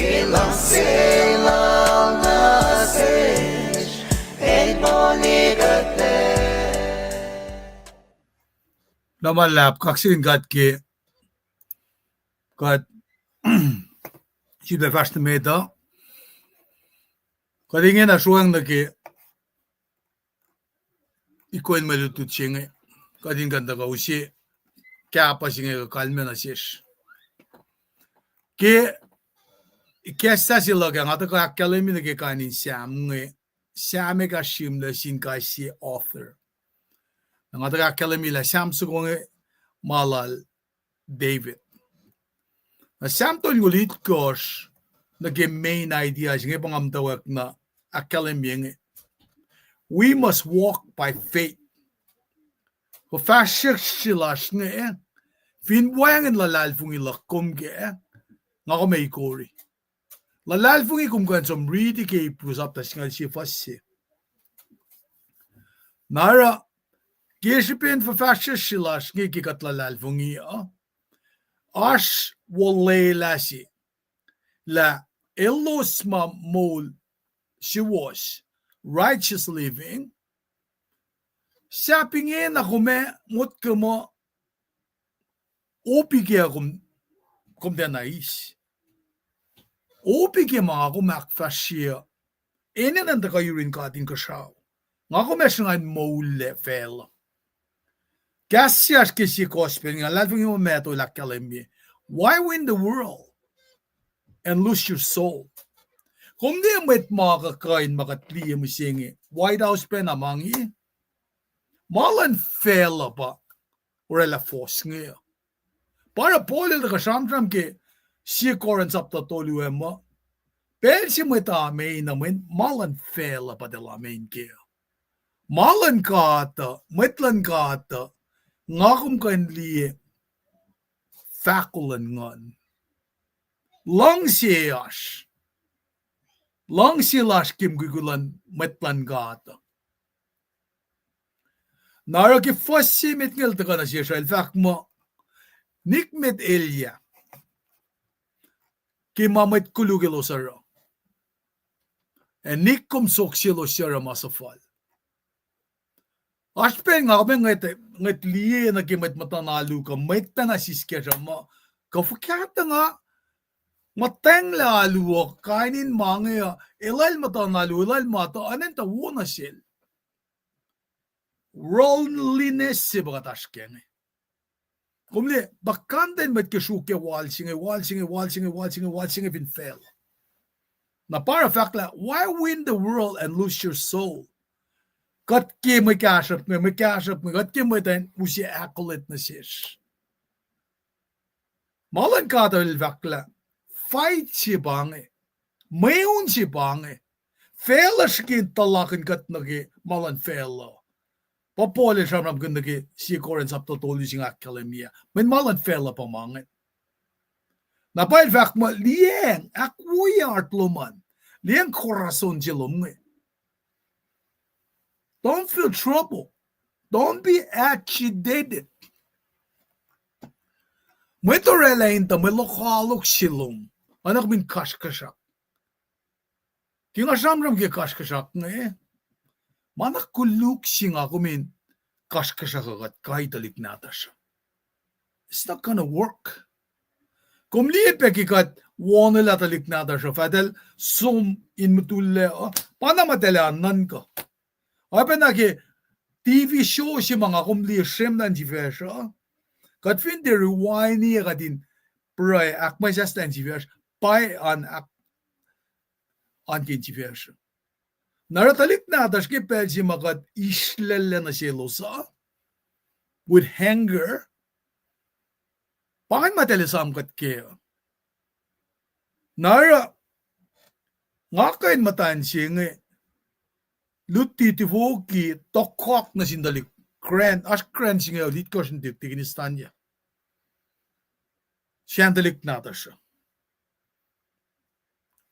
Ilang silang nasish Edmonikate Namalap kaksin gat ki gat Şimdi fast meda kadingen na suang na ki ikoin melutut chinge kadin ganda ka usi kya pa singe ka kalme na shish ke kesta sila ka ngata ka kalemi na ke kanin siame ka shimla sin ka si author ngata ka kalemi la samsu konge malal David na samtol ngulit kosh na ke main idea singe pangamtawak na akalemi we must walk by faith for fashion shilash nge fin wang Lulalfongel kum ge nga ko may kori Lulalfongel kum kan som ridi ke pusap ta singal sifacna nara geshipen for fashion shilash nge ki kat Lulalfongel ash wolle lasi la elosma mol she was righteous living sapingin ako me mut kemo opige kom den nais opige mga ako makfashia enen ang takayurin ka ating kasaw nga ako mesyang mole fel Gasyas kisi gospel nga lalving yung meto lakalemi why win the world and lose your soul kung di met makakain makatliya mo singi White House pa namangi malan fela pa orela fos nga para polil ka samsam ke si koran sapta tolu emma pelsi meta main namin malan fela pa de la main ke malan kata metlan kata ngakum kan liye fakulan ngon lang siyash kim gugulan metlan kata nara ki fossi mit ngel ta kana siya el fak mo nikmet elya ki mamet kulugelo sara en nikum soksilo sara masafal Aspen nga kami nget liye na kimet matanalu ka met na siskera ma kafukata nga mateng lalu kainin mangya elal matanalu elal mata anen ta wona sil loneliness se bagataskene kumle bakanden met keshuke walsinge fin fail na para fakla why win the world and lose your soul got ke me kashap me got ke me den usi accolade na shish malan ka dal vakla fight si bange mayun si bange fail skin talakin kat nage malan fail papole shamram gundage si koren sapto tolu sing akademia men malan fail pa mange na pail vak ma lieng akwoya artloman lieng corazon jilomne Don't feel trouble. Don't be agitated. Mwito relain ta melokalok silom. Anak min kashkashak. Kinga samram ke kashkashak ne. Manak kuluk sing ako min kashkashak agat kahit alik natas. It's not gonna work. Kom lipe kikat wanel at alik natas. Fadel som in mutulle. Panamadelanan ka. Apen na ke TV show si mga kumli shem nan diversa. Kat fin de rewind niya kadin pray akmay sa stan diversa. Pai an kin diversa. Naratalik na atas ke pel si makat islele na silosa. With hunger. Pakin matelisam kat ke. Nara ngakain matan siya nga Lutti tivoki tokok na sindalik kren as kren singa lit kosin dik tiginistanya shandalik natasha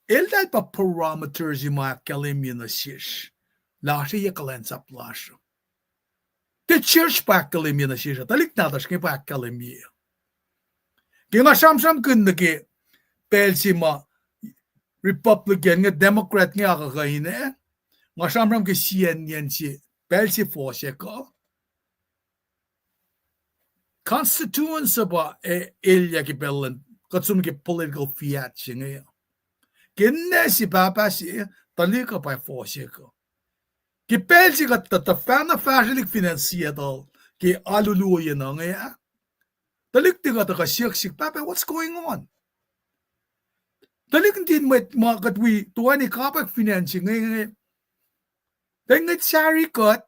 eldal pa parameters ima kalimya na shish lasha yakalen sa plasha the church pa kalimya na shish talik natash ke pa kalimya kinga samsam kun nake pelsima Republican nga Democrat nga kakahine nga samram ke CNN si belsi force ko constituents ba elia ki bellen katsum ki political fiat singa kenne si papa si talika pa force ko ki belsi ka ta fana fashilik financiado ki alulu yena nga talik tiga ta kasik papa what's going on talik din met market we tuani kapak financing nga Dengan sari kot,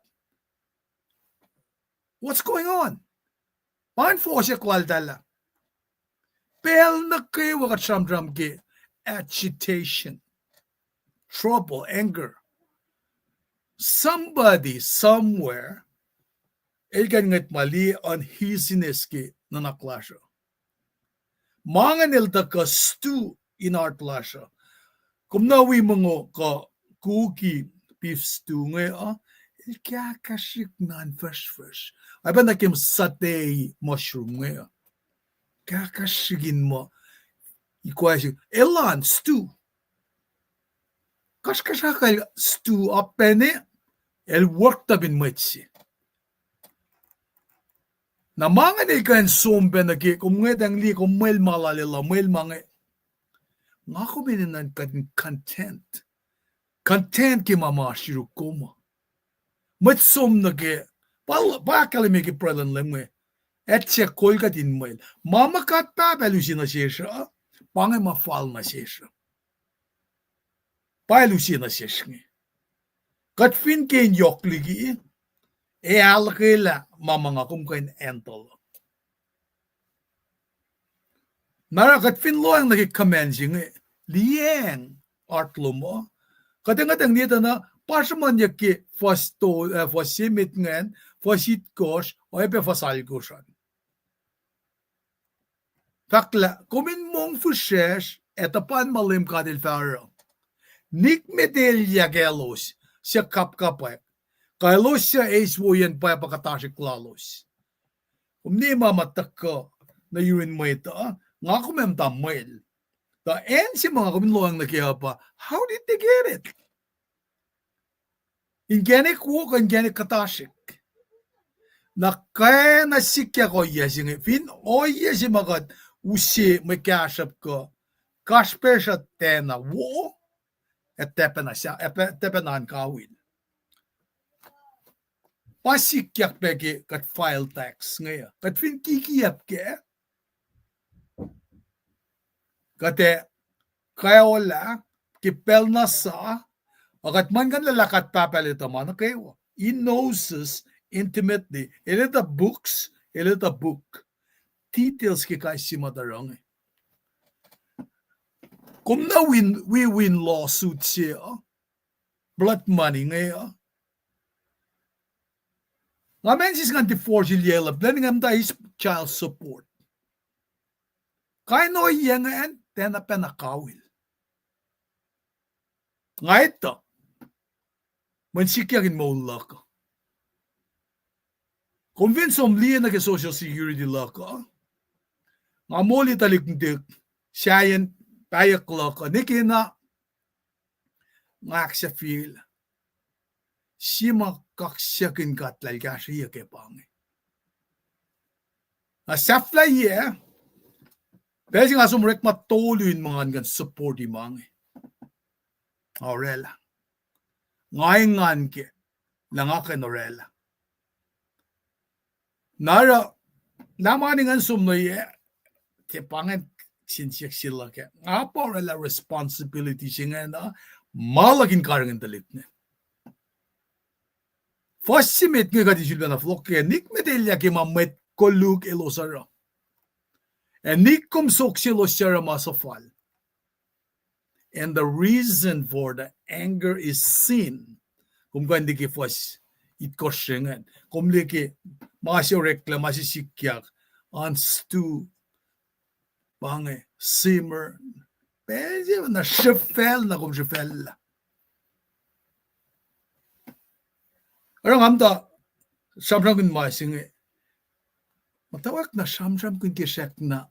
what's going on? Paano po siya kwaldala? Pel na kayo wakat samdram ke agitation, trouble, anger. Somebody, somewhere, ilgan ngat mali unheasiness ke nanaklasyo. Mga nilta ka stew in our klasyo. Kung nawi mga ka cookie, beef stew ngayon, kaya kasik nan fresh. Ay ba nakim satay mushroom ngayon? Kaya kasigin mo, ikwasik, elan stew. Kaskasakal stew apene, el work tabin matsi. Na mga na ikan sombe na ki, kung ngedang li, kung mail malalila, mail mga, nga ko bininan content. Content ki mama shiru koma. Matsom na ke, bakal mi ki pralan lemwe. Etche kolga din mail. Mama kat pa belusi na sesha, pange mafal na sesha. Belusi na sesha. Kat fin ken yokligi, alkela mama nga kum kain entol. Nara kat fin loang naki commencing, liang art mo. Kadang-kadang dito na, pasman niya ki fasimit ngayon, fasit kos, o ebe fasalgosan. Fakla, kumin mong fushesh, etapan malim kadil faro. Nik medalya gelos, siya kapkapay. Kailos siya eiswoyan pa pakatasik lalos. Kung ni mamatak ko, na yun mo ito, nga kumem tamail. The end si mga kuminloang nakihapa, how did they get it? Ingenik walk and genik katashik. Na kaya na sikya ko yasing fin o yasi magad usi may kashap ko. Kasper siya tena wo at tepen na siya, tepen na ang kawin. Pasikyak peki kat file tax ngayon. Kat fin kikiyap ke. Kate, kaya wala, kipel na sa, akat man kan lalakat papalito man, okay, he knows us intimately. Ilita books, ilita book. Details ki kay si madarang. Kung na we win lawsuit siya, blood money ngayon. Nga mensis nga divorce yelap, then nga is child support. Kaya no yan ngayon, tena penakawil. Nga ito, mansikyakin mo laka. Convince om liyan na social security laka. Nga muli talikndik, siyayan payak laka. Niki na, nga aksya feel. Sima kaksyakin katlal kasi yakepangi. Asafla yeah. Kasi nga sumrek matuloy mga support imang. Aurela. Ngayon ke, langakan Aurela. Nara, naman nga sumnoy, tipangan sinsyak sila ke. Nga po Aurela responsibility siya nga na, malaging karang dalit niya. First simit nga kati sila na flokke, nik medalya ki mamet kolug ilosara. And nikum soksilo siya masafal. And the reason for the anger is sin. Kung hindi ki fos itkosyengan. Kung liki masyo reklamasi sikyak on stew bange simmer. Pero na shifel na kum shifel. Arang amda samsam kun masing matawag na samsam kun kisek na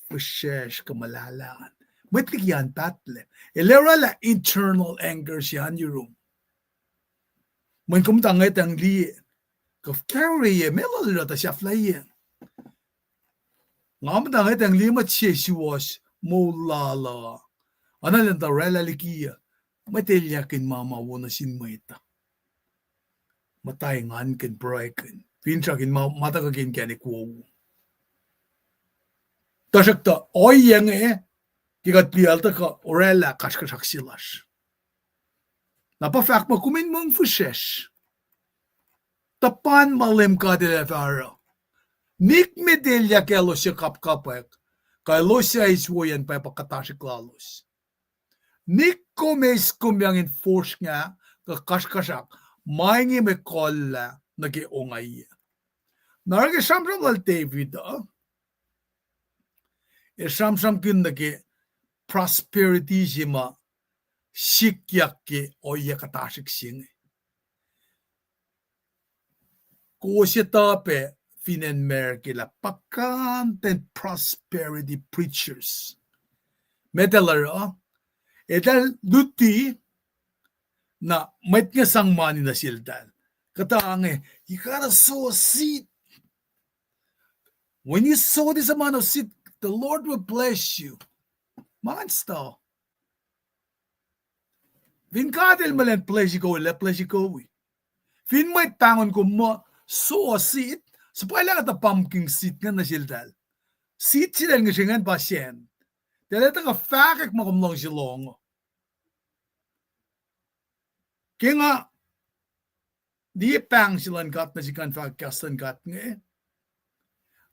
fushesh kamalalaan. Matlikian tatle. Elera la internal anger siyan yung. Man kumtanget ang li. Kaf carry melody ta siya fly. Ngam tanget ang li mat siya was molala. Analan ta rela likiya. Matelyakin mama wona sin maita. Matayngan ken breaken. Pintrakin matakakin kanik wo. Tashakta oyeng kigat lialta ka orela kashkashaksilash. Napafak mo kumin mong fushesh. Tapan malim ka dilefaro. Nik medelya kelo siya kapkapek. Kalo siya iswoyan pa pakatashik lalos. Nik Eiskomyang enforce nga kakashkashak. Maingi me kolla nag-iungay. Naragisamsam lal David Isamsam kin prosperity sima shikyaki o yakatashik sing. Kusitape finenmer kila pakanten prosperity preachers. Medalar edal luti na may nga sang mani na sildan. Kataange, you gotta sow a seed. When you sow this amount of seed, the Lord will bless you. Monster. Vin kadel malen bless you go, let bless you go. Vin may tangon ko mo, sow a seed. So pa lang ata pumpkin seed nga na sildan. Seed sila nga siya nga pasyen. Dahil ito ka fakak mo kumlong silong. Kaya nga, di pang silang kat na si kan fakastan kat nga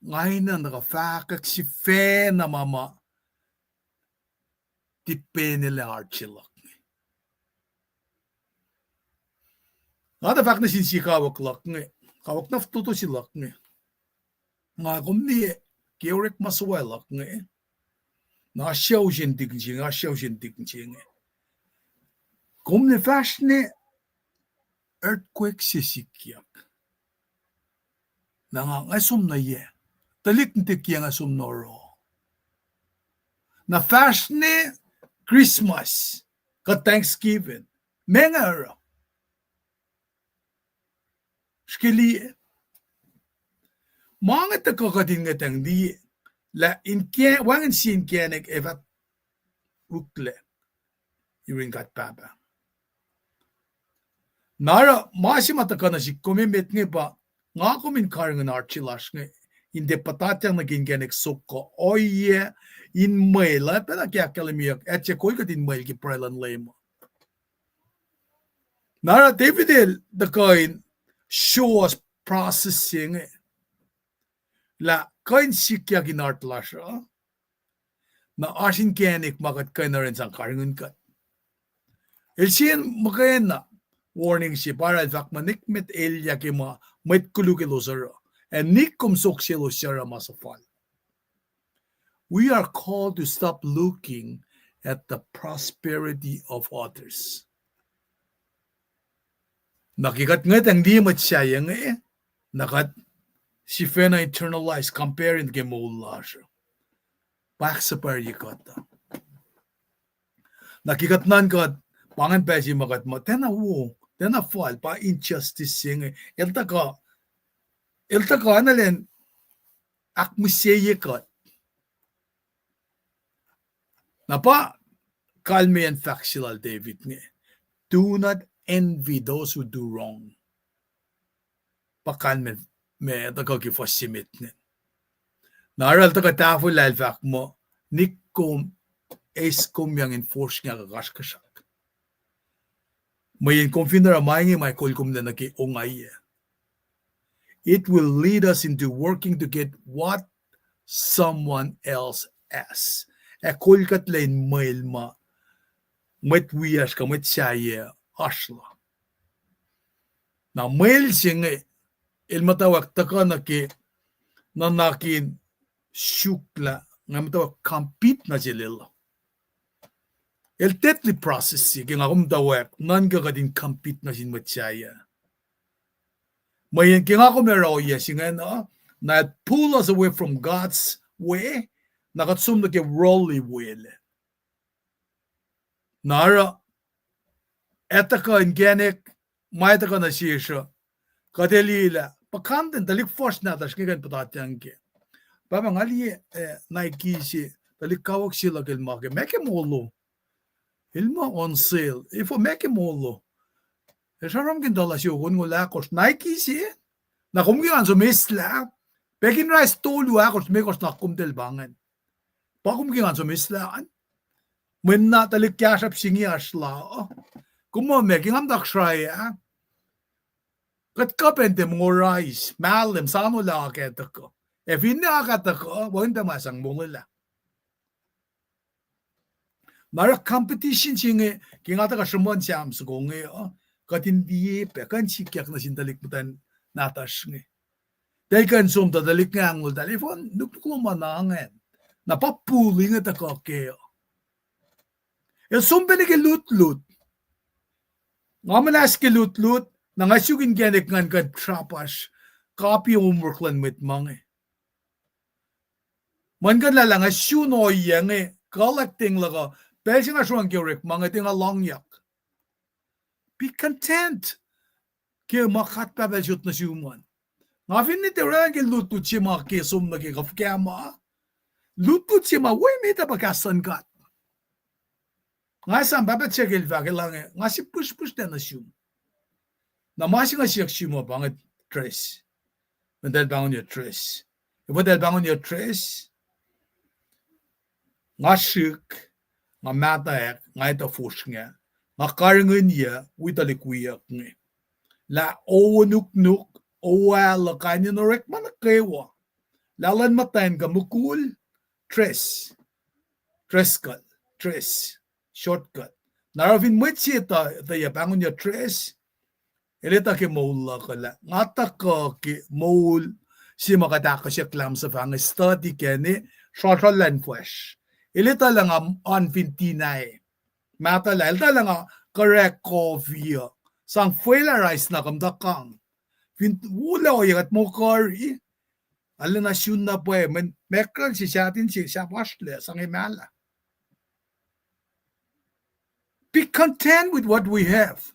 ngayon na nakafakak si fe na mama di penilard silak. Nga da fak na sinsi kawak lak nga. Kawak na tuto silak nga. Nga kum ni kiyorek maswalak nga. Nga siyaw sintig nga, siyaw sintig nga. Kum ni fash ni earthquake sisikyak. Nangangasum na ye. Talik ntik yang asum noro. Na fash ni Christmas ka Thanksgiving. Menga Skili mga takakatin nga tang di la inke wangan sin kenek evat ukle. Iring kat papa. Nara masimata ka na si kumimit nga ba nga kumin karang na archilash nga hindi patatyang naging genek suko oye in mail pala kaya kalimiyak at siya koy ka din mail ki prelan lemo. Nara David the coin show us processing la coin sikya ginartlash na asin genek magat kay na rin sang karangun kat. Elsiyan makayan na warning si para fak manikmet elya ki ma met kulukilosara and nikum sokshelosara masafal. We are called to stop looking at the prosperity of others. Nakikat ngat ang di matsayang nakat si fena internalized comparing ke maulasha. Pak sa parikata. Nakikat nan kat pangan pesi makat mo tena wo tena fall pa injustice sing elta ka analen akmuseye kat na pa kalme and factual David nge do not envy those who do wrong pa kalme me ta ka ki fosimit nge naral ta ka tafo lalfak mo nikom Eiskomyang enforce nga kakaskasak may confinera maingi may kolkum na naki-ungay. It will lead us into working to get what someone else has. Kolkat lain mail ma met wiyas ka met siya asla. Na mail sing ilmatawak taka nakin shukla nga matawak compete na silila. El tetli process kaya nga kumdawak nan gagadin compete na sin matsaya. Mayan kaya nga kumeraw singa na pull us away from God's way nakatsum na kaya worldly will. Nara etaka ingenek maitaka na shisha kadelila pakanten dalik force na das kigan patatanke baba ngali Nike si dalik kawak sila gel mage meke molo ilma on sale ifo meke molo esaram gin dola sio gon gola kos Nike si na kumgian so misla bekin rais tolu akos mekos na kumdel bangen pa kumgian so misla an menna dalik kasap singi asla kumo making am dakshaya kat kapente mo rice malem sano la ketako e finna katako wonta masang mongla mara competition singe kingata ka shmon chams gonge katin die pe kan chikyak na sindalik mutan natasnge dai kan som dalik ngangul telefon nuklo manangen na papuling ta ka ke e som benike lut ngamalas ke lut nangasugin genek ngan kan trapas copy umurklan mit mange man kan la lang asu no yange collecting laga belting aswan gerek mange ting along yak be content ke makat pa beljut na suman ngafin ni teran ke lut chima ke sum na ke gafkama lut chima we meta bakasan kat ngasam babet chegel vagelange ngasi push den asum na masi nga siyak simo banget tres mendel bangon your tres ibo del bangon your tres ngasik nga mata nga ito fusnga nga karngen ya witalik wiyak nge la nuk la kanyo no rek man kewa lalan matayin ka mukul tres cut tres shortcut naravin mo chita ya bangon your tres eleta ke mola kala ngata ka ke mol si makata ka siya klam sa fang study kene social language eleta lang on 59 mata la eleta lang correct coffee sang fuela rice na kamdakang vint wala o yagat mo kari ala na syun na po men mekran si siyatin si siya wasle sang imala be content with what we have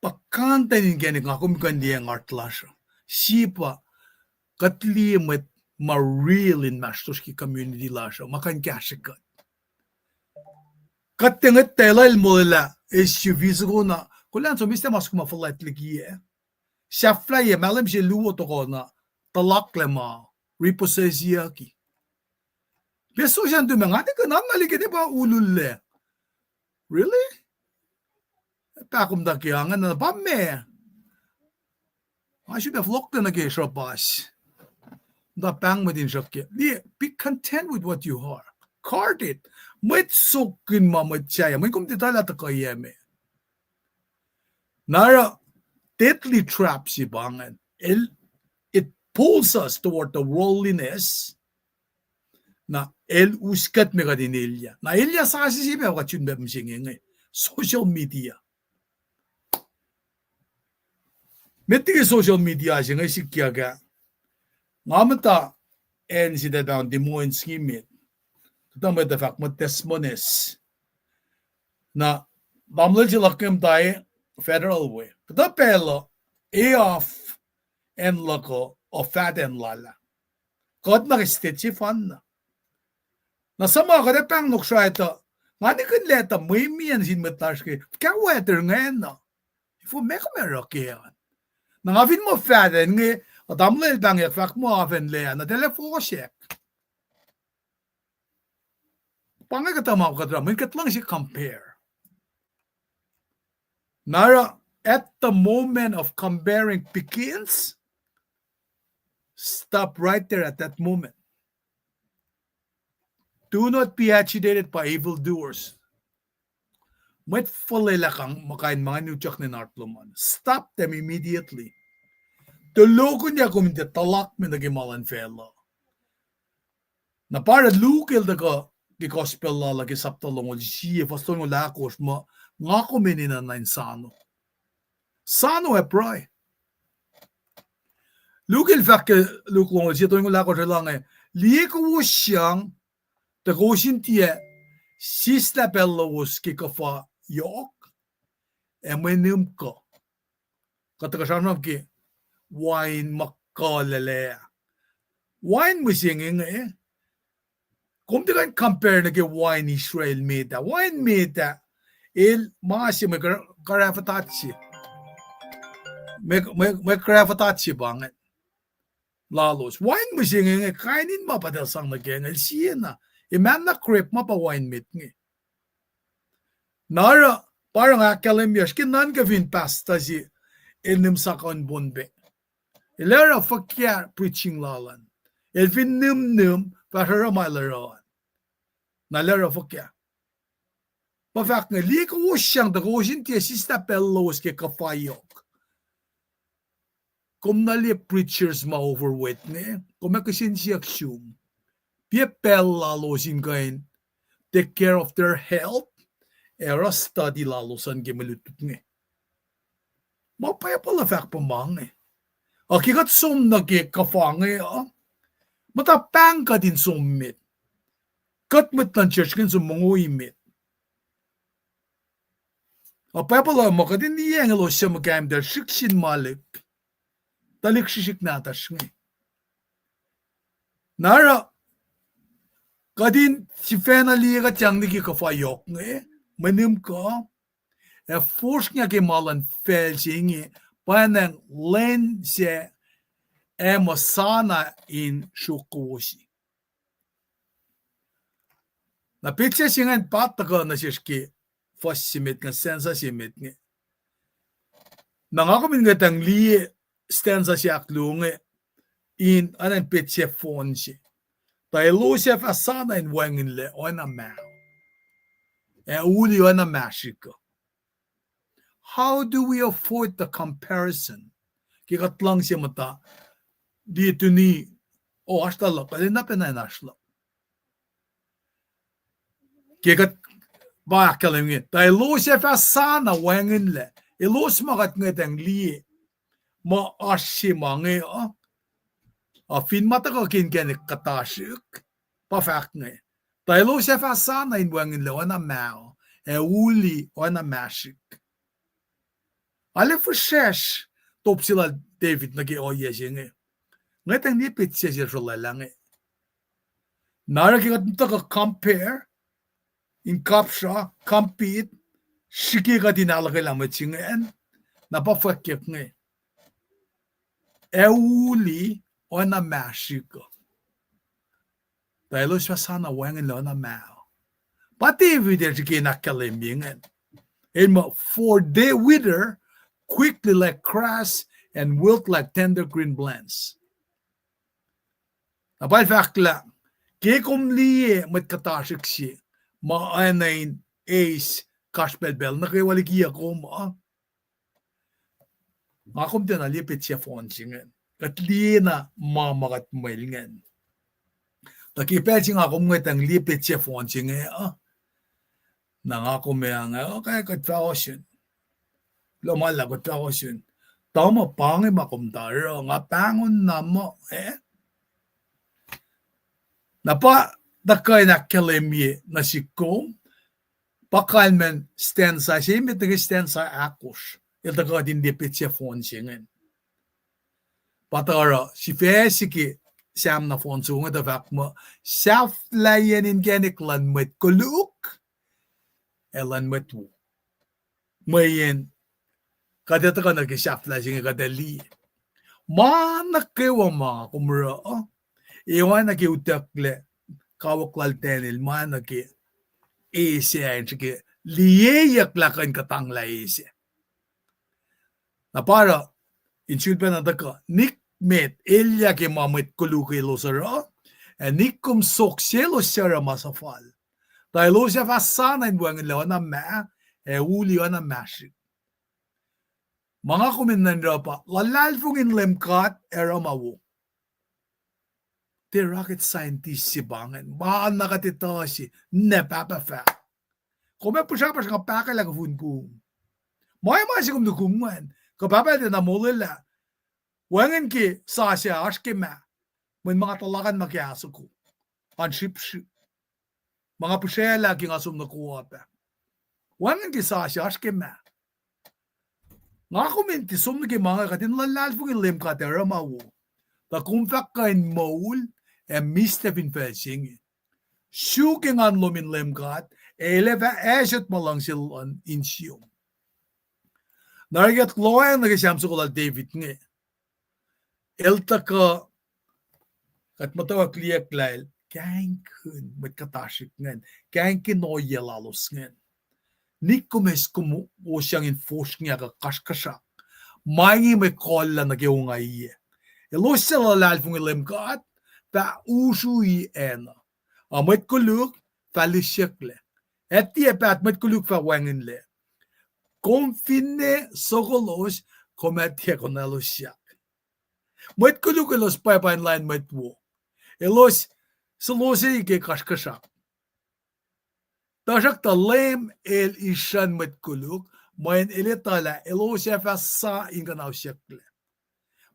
pakantanin genik nga kumikandi ang art lasha sipa katli met ma real in mastoski community lasha makan kashikat katenget telal mola SUV na kulan so miste mas kuma falat ligie shafla ye malam je luo to na talak lema repossessia ki beso jan du mangade kanan nalige de ba ululle really takum da kiangan na pamme I should have looked in the case of boss da bang medin shakye be content with what you are card it met sokin mamat chaya may kum titala ta kayeme nara deadly trap si bangan it pulls us toward the worldliness na uskat me kadinilya na ilya sa kasi sibe ka chun bem singenge social media Metti social media singa sikyaga ngamata en si down di mo skimit tama the fact mo tesmones na bamle jilakem dai federal way the pelo off en loko of fat en lala god na stitch fan na sama ka de pang nuksha ito ngani kun leta muy mian sin mataske ka weather ngayon no ifo meko merokian na fin mo faden nge damle dang ya fak mo aven le na telefon check panga ka tama ka dra min katlang si compare nara at the moment of comparing begins stop right there at that moment do not be agitated by evildoers Met fulila kang makain mga nutyak ni nartluman. Stop them immediately. Tuloko niya kuminte talak mi nagimalan fellow. Na para lukil da ka ki gospel la ki saptalong siya faston mo lakos mo nga kuminina na insano. Sano e pray. Lukil fakke luklong siya to yung lakos lang liye ko siyang da ko sintiye sista bellos ki kafa yok. Emenim ko. Katakasanam ki wine makalele. Wine musinging Kom te kan compare na ke wine Israel meta. Wine meta il maasi me karafatatsi. Me karafatatsi banget. Lalos. Wine musinging kainin mapadal sang na gengel siena. Iman na crepe mapa wine mit ngi. Nara parang akalim yashkin nan gavin pasta si ilnim sakon bonbe. Ilera fakya preaching lalan. Elvin num para malaron. Nalera fakya. Pa fak nga li ko usyang da ko usyin tiya sista pellos ke kafayok. Kom nali preachers ma overweight ne. Kom akasin siya ksum. Pia pellalos in kain take care of their health. Era study lalosan gemelutut ne. Mapaya pala fak pamang ne. Akikat sum na ke kafange Mata pang ka din summit. Kat mit ng church kin sumungoy mit. Pepala mo ka din niyang lo siya magayam der shikshin malik. Talik shishik natas nga. Nara ka din si fena liga tiyang niki kafayok nga. Manim ka. Force nga ke malan fel siya panang len siya Emosana in shukushi. Na pitche singan pataka na shishki fassimit nga sensa simit nga. Nangakumin nga tang li stensa siyak lunge in anan pitche fonsi. Tayo siya fasana in wangin le o na mao. Uli o na mashiko. How do we afford the comparison? Kikatlang siya mata. Dito ni hasta la pala na pinanasla. Kikat ba kalim ngi tay lo siya fasana wangin le ilos magat nga tang li ma ashima ngi fin mata ko kin ken katashik pa fak ngi tay lo siya fasana in wangin le wana mao uli wana mashik ale fushesh top sila David nagi oyeshe ngi Ngatang ni pitse siya lang Nara kikat ka compare in kapsha compete shiki ka dinalaki lang matsingan napafakip nga uli o na mashiko dahil siya sana wangin lo na mao pati video siya kinakalimbingan for they wither quickly like grass and wilt like tender green blends Abay fakla, kekom liye mat katashik siya, maanayin ace kashbelbel, nakiwaligi ako Makom din alipit siya fonsingan, kat liye na mamakat mailngan. Takipet siya akom ngatang lipit siya fonsingan, nangakom yang, okay, katawasyon. Lumala katawasyon. Tama pangi makumtaro, nga pangon na mo, Napa dakay na kalimye na si Kom, pakalmen stensa siya, imit na stensa akos. Ito ka din dipit siya fonsingan. Patara, si Fesiki, siyam na fonsungan, tafak mo, self-layanin genik lanmet kuluk, lanmet wo. Mayin, kadata ka nag-self-layanin kadali. Manakiwa mga kumura, Iwan nakiutakle kawaklal tenil manaki ese chike liyeyak lakan katangla ese. Na para insulpen na daka nik met elya ke mamit kuluki losara nikum sokselo sera masafal. Dahil siya fasana in buwangin lawan na ma uli na mashik. Mga kuminan pa Lulalfongel LEUM GOD era mawo. The rocket scientist si bangan. Baan nakatito si nepapafa. Kung may pusyapas ka pakala ka funkum. May masikum dukungan. Kapapal din na mulila. Wangin ki sasya aske ma. May mga talakan makiaso ko. An ship. mga pusela king asum na kuwata. Wangan kisa siya askema. Nga kuminti sum na mga katin Lulalfongel LEUM God ramawo. Ta kumfak kain maul mistefin felsing. Shuking an lumin LEUM God eleva eset malang silan insyum. Narigat loyang nagisam sa kulal David nga. Elta ka kat matawa kliyak lail kain kun met katashik ngan kain kinoya lalos ngan. Nikumes kumu o siyang enforce nga ka kaskasa. Maingi may kolla na gawang ay. Elo sila Lulalfongel LEUM God pa usui ena. Amet kuluk fa lisyakle. Etia pat met kuluk fa wanginle. Konfinne sokolos kometia konalosyak. Met kuluk elos pipeline line met wo. Elos salose ike kaskasa. Tashak ta LEUM el ishan met kuluk main eletala elos fa sa inganausyakle.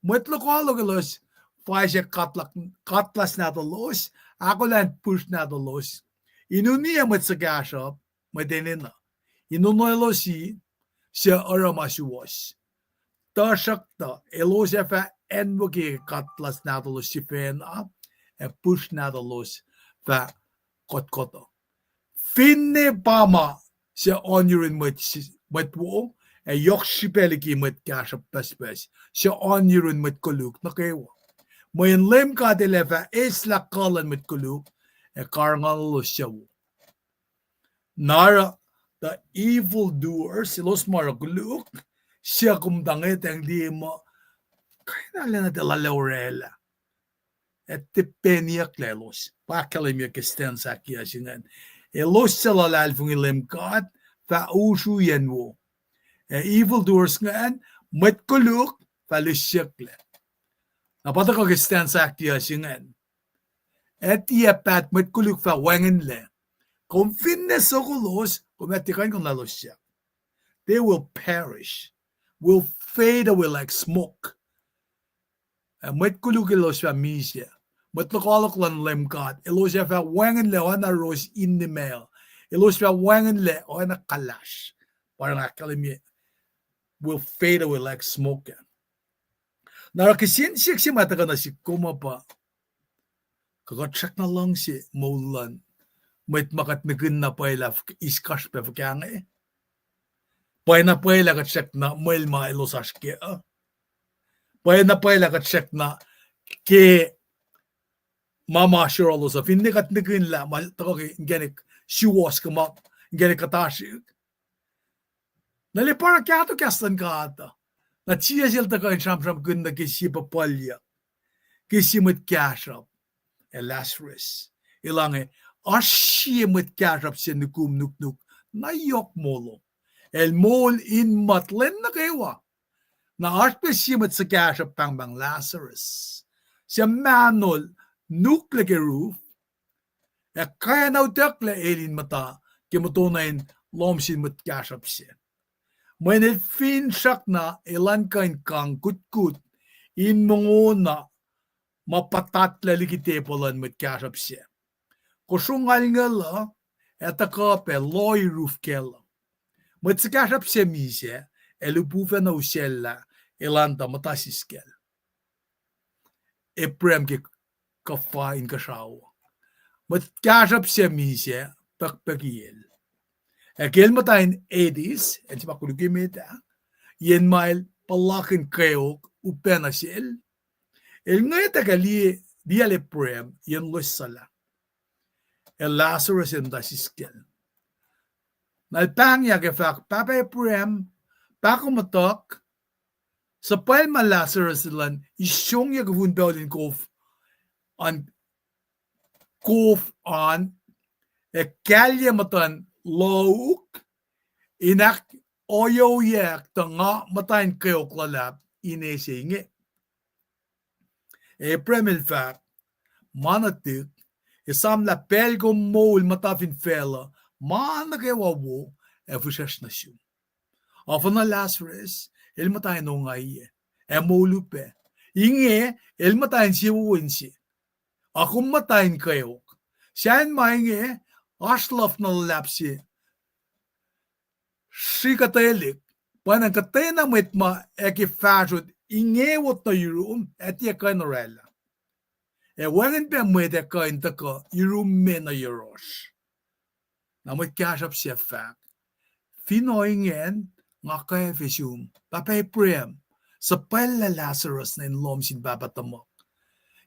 Met lokalog elos faisya katlas na los ako lang push na los. Inunia met sagasap madenena. Inunoylo siya aramasiwas. Tashakta elos fa enwoke katlas na los si fena push na los fa kotkoto. Finne pama siya onyurin met wo yoksipeliki met gasap pespes siya onyurin met kuluk na kewa. Mayan LEUM God elefa isla kalan met kuluk karangal lo siya wo. Nara the evil doers silos mara kuluk siya kumdangit ang di mo kaya na de la laurela et tipeniak lelos pakalim ya kisten sakya singan elos sila Lulalfongel LEUM God fa usu yan wo evil doers ngan met kuluk fa lisyakle napata ko kisten sakya singan et iapat met kuluk fa wanginle kung finnes sokolos kumetikan kung lalos siya they will perish will fade away like smoke met kuluk elos fa misya met lokalok lan LEUM God elos fa wanginle o na rose in the mail elos fa wanginle o na kalash parang akalimye will fade away like smoke narakisin siya si mataga na si kuma pa kakatsak na lang si maulan met makat nagin na paila iskas pa fakyange pay na paila katsak na mail ma ilosaske pay na paila katsak na ke mama sure alosa hindi kat nagin la matako genik siwas kama genik katashik nalipara kyato kastan kata na chiya silta ka sham gunda kisi papalya kisi met kashap Lazarus ilange asye met kashap siya nukum nuknuk na yok molo el mol in matlen na kewa na aspe siya met sa kashap pang bang Lazarus siya manol nukle ke roof kaya na utakle elin mata kimutunain lomsin met kashap siya may fin siyak na ilan kain kang kutkut in mongona mapatatla likitepolan met kashap siya. Kusungal nga la, etaka pe loy roof kela. Met sa kashap siya misya, elupufa na usela ilanta matasiskel. Eprem ke kafa in kasawa. Met kashap siya misya, pakpakiyel. Ekel matain 80s, en si makulukimita, yen mail palakin kayok upenasil, el ngayta kali diale prem yen losala. El Lazarus en dasiskel. Nalpangya ke fak papay prem, pakumatok, sa palma Lazarus lan, isyong ya gavundolin kof an, kalya matan, louk inak oyo yak tanga matain kayok lalap inesinge. Premil fact manatik isam la pelgo mol matafin fela mana kewawo efushash nasyon. Ofan na Lazarus el matain no ngaye molupe inge el matain siwunsi akum matain kayok siyan mainge Ashlaf na lapsi. Shikatelik. Panan katena mitma eki fashut ingewot na yurum etia kanorella. Wangen pe mwede kain taka yurum mena yurosh. Na mwit kashap siya fak. Fino ingen nga kaya visum. Papay prem. Sa pala Lazarus na inlom sin babatamok.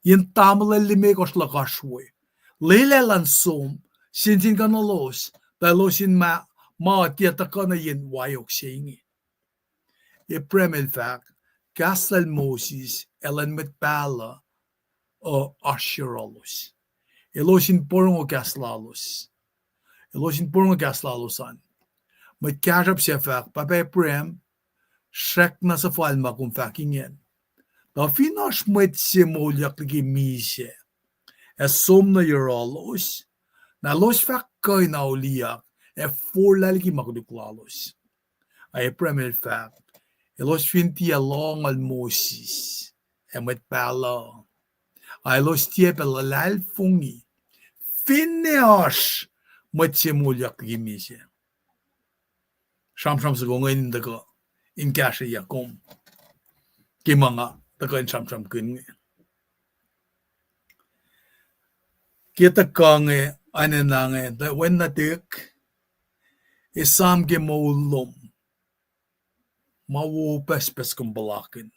Yin tamala limekos lakashwe. Lele lansom. Sintin ka na los. Dalo sin maatiata ka na yin wayok singi. Prem in fact. Kastal Moses. Ellen metpala. O ashirolos. Elosin porong o kaslalos. Elosin porong o kaslalosan. Met kashap siya fak. Papay prem. Shrek na sa falma kung fucking yan. Da finas met se molyak ligi mise. Som na yorolos. Na los fak kay na uliyak. Forla ligi makuduklalos. Ay premier fak. Los finti along al Moses. Met pala. Ay los tiepe Lulalfongi. Finas met se molyak ligi mise. Sham sa kung ngayon daga. In kasha yakom. Kimanga. Taka in sam kun. Kita kange. Anenange. Da when na dik. Isam ke maulom. Mawu pes kung balakin.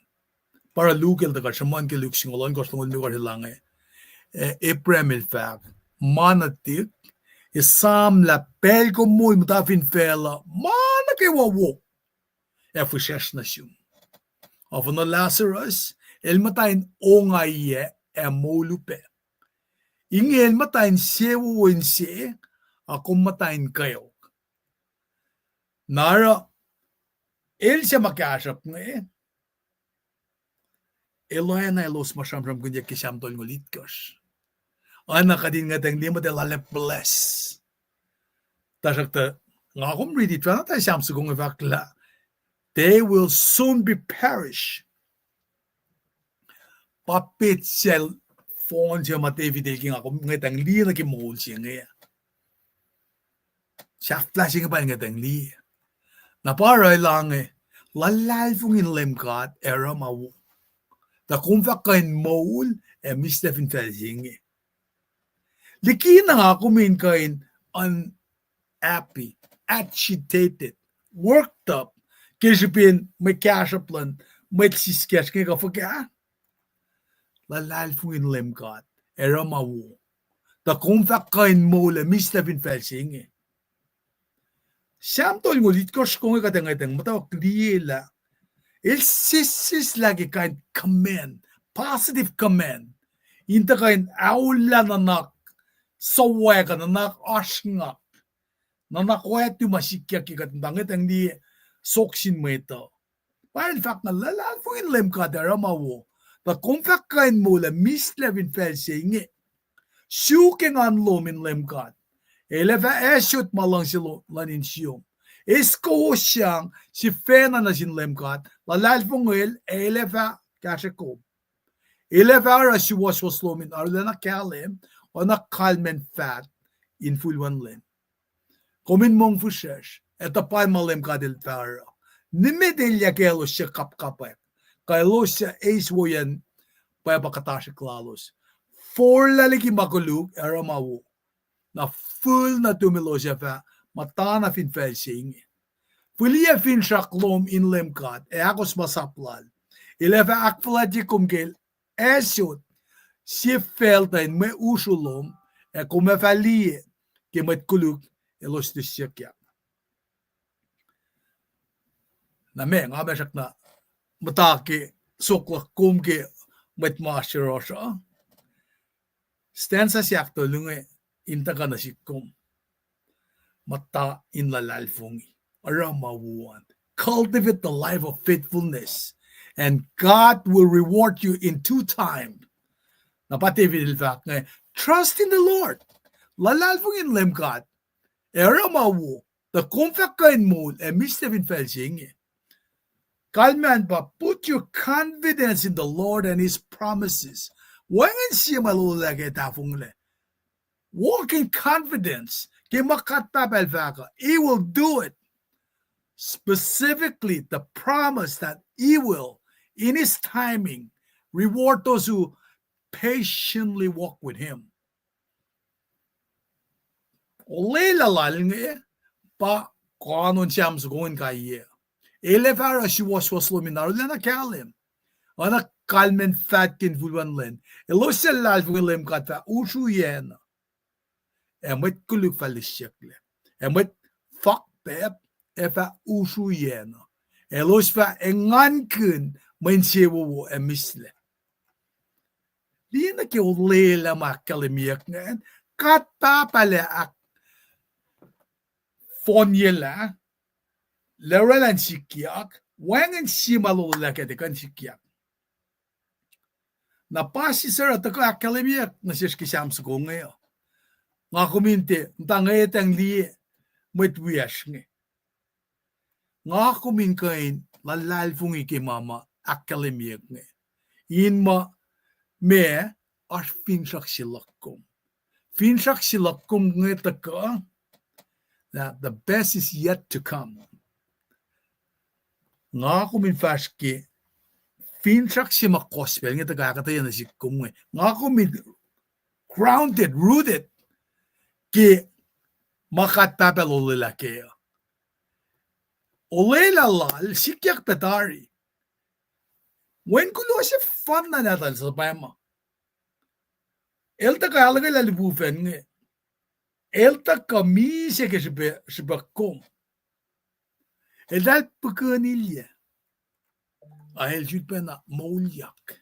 Para lukil daga. Shaman ke luksing. Olon kostong lugar hilange. Apremil fag. Manatik. Isam la pel ko muy mutafin fela. Mana ke wawo. Efushesh nation. Of no Lazarus, elmatain ongaye molupe. Inge elmatain sewo wense, akum matain kayo. Nara, siya makashap nga Eloy na elos masyamram kunya kisam tol ngulit kosh. Anak kadin nga tang lima de lalep bless. Tasakta, nga akum ready tra na tayo siyam sugong evakla. They will soon be perished. Papit cell phone siya matevide king ako ngatang li na kimol siya nga. Siya flashing pa ngatang li. Na para lang Lulalfongel LEUM GOD era mawu. Da kumfa kain mol Stephen Felsing. Liki na nga kumin kain unhappy, agitated, worked up. Kisipin may kashaplan, may sisketch kaya kafaga. Lulalfongel LEUM GOD era mawu. Da kumfa kain mol Stephen Felsing. Siyam tol ngulit ko kung ikatang matawag liyela. Sis lagi kain command, positive command. Inta kain aula nanak, saway ka nanak asngak. Nanak wetu masikya kikatang itang di soksin mo ito. Para in fact na Lulalfongel LEUM GOD era mawu. Da kumfa kain mula Stephen Felsing. Shuking on lumin LEUM GOD. Eleva esut malang silo lanin siyong. Eiskomyang si fena na sin LEUM GOD. Lulalfongel eleva kasrekom. Eleva ara si was lumin arla na kalem o na kalmen fat in fulwan lem. Komin mong fushesh. Eta pa LEUM GOD el fara. Nimedelya kelo siya kapkapay. Kalo siya eiswoyan pa pakatashi klalos. For laliki makuluk era mawu. Na full na tumilo siya fa matana fin Felsing. Fulia fin shaklom in LEUM GOD akos masaplal. Ileva akfalati kumgel esut si feltain me usulom kume falie kemet kuluk elos disyak. Na me nga besak na mataki sokla kumge met masterosha. Stanza siyakto lunge inta ka na sikom. Mata in Lulalfongel. Aramawuan. Cultivate the life of faithfulness. And God will reward you in 2 times. Napatividil fact nga. Trust in the Lord. Lulalfongel LEUM GOD. Aramawu. The kumfak kain mul Stephen Felsing. Kalman pa. Put your confidence in the Lord and His promises. Wangan siya malulagay tafong le. Walk in confidence. He will do it. Specifically, the promise that He will, in His timing, reward those who patiently walk with Him. Pa kanon siyam sa gawin kaya. Elefara si was luminar na kalim. Ana kalmen fatkin vulwan len. Elosel lalf willem kata ushu yen. Emet kuluk falishekle. Emet fak pep efa ushu yen. Elosfa engan kun men sewo emisle. Di na ke ulela makalimiak ngan kata pale ak Fonyela, Larelan Sikiak, Wangan Simalo Laka kan Sikiak. Na pasi sara tako akademia na siski Sam's Gongeo. Nga kuminte, tangay tang li met wiasnge. Nga kumin kain lalalfungi ki mama akademia nge. Inma me as finsak silakum. Finsak silakum nge taka. That the best is yet to come. Nga ko min faski finsak si makospel nga tagakatay na si kumwe. Nga ko min grounded, rooted ki makatapel ulilake. Ulilalal sikyak petari. When kulo si fun na natal sa pama. El tagalaga lalibufen nga. Elta kamise que se bacom. El dal pequenilha. A el jutpena mouliak.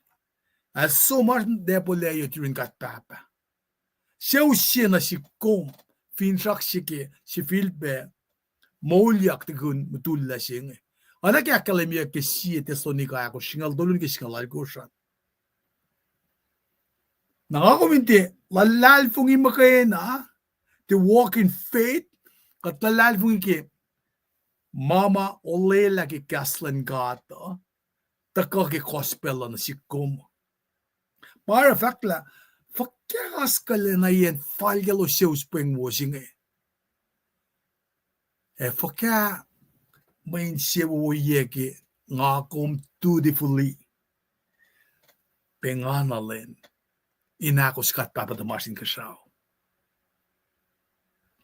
A so much de poleio during kat papa. Seu sina si kom. Fin saksike si filbe. Mouliak te gun mutulla singe. Ana ke akademia ke si tesonika ako singal dolun ke singal algosan. Nakakominte lalal fungi makayena. To walk in faith, katalal fungi mama ole lagi kaslan gata, taka ke gospel na si kum. Para fakla, fakkas kale na yen falgalo seus peng washing fakka main sewo yeki ngakum dutifully penganalen inakos kat papa the masin kasao.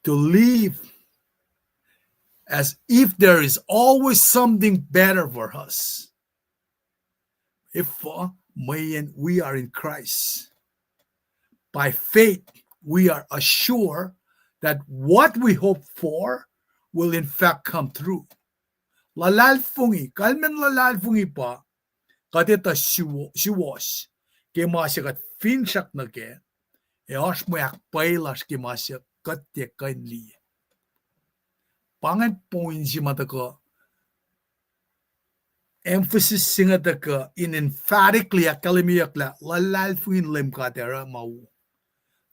To live as if there is always something better for us. If we are in Christ, by faith, we are assured that what we hope for will in fact come true. Lalalfungi, kalmen lalalfungi pa, kadeta siwas, ke masyakat finsak na ke, eos moyak pailas ke masyak katya kainli. Pangan point si mataka emphasis singa taka in emphatically akademiak la lalalfuin lem katera mau.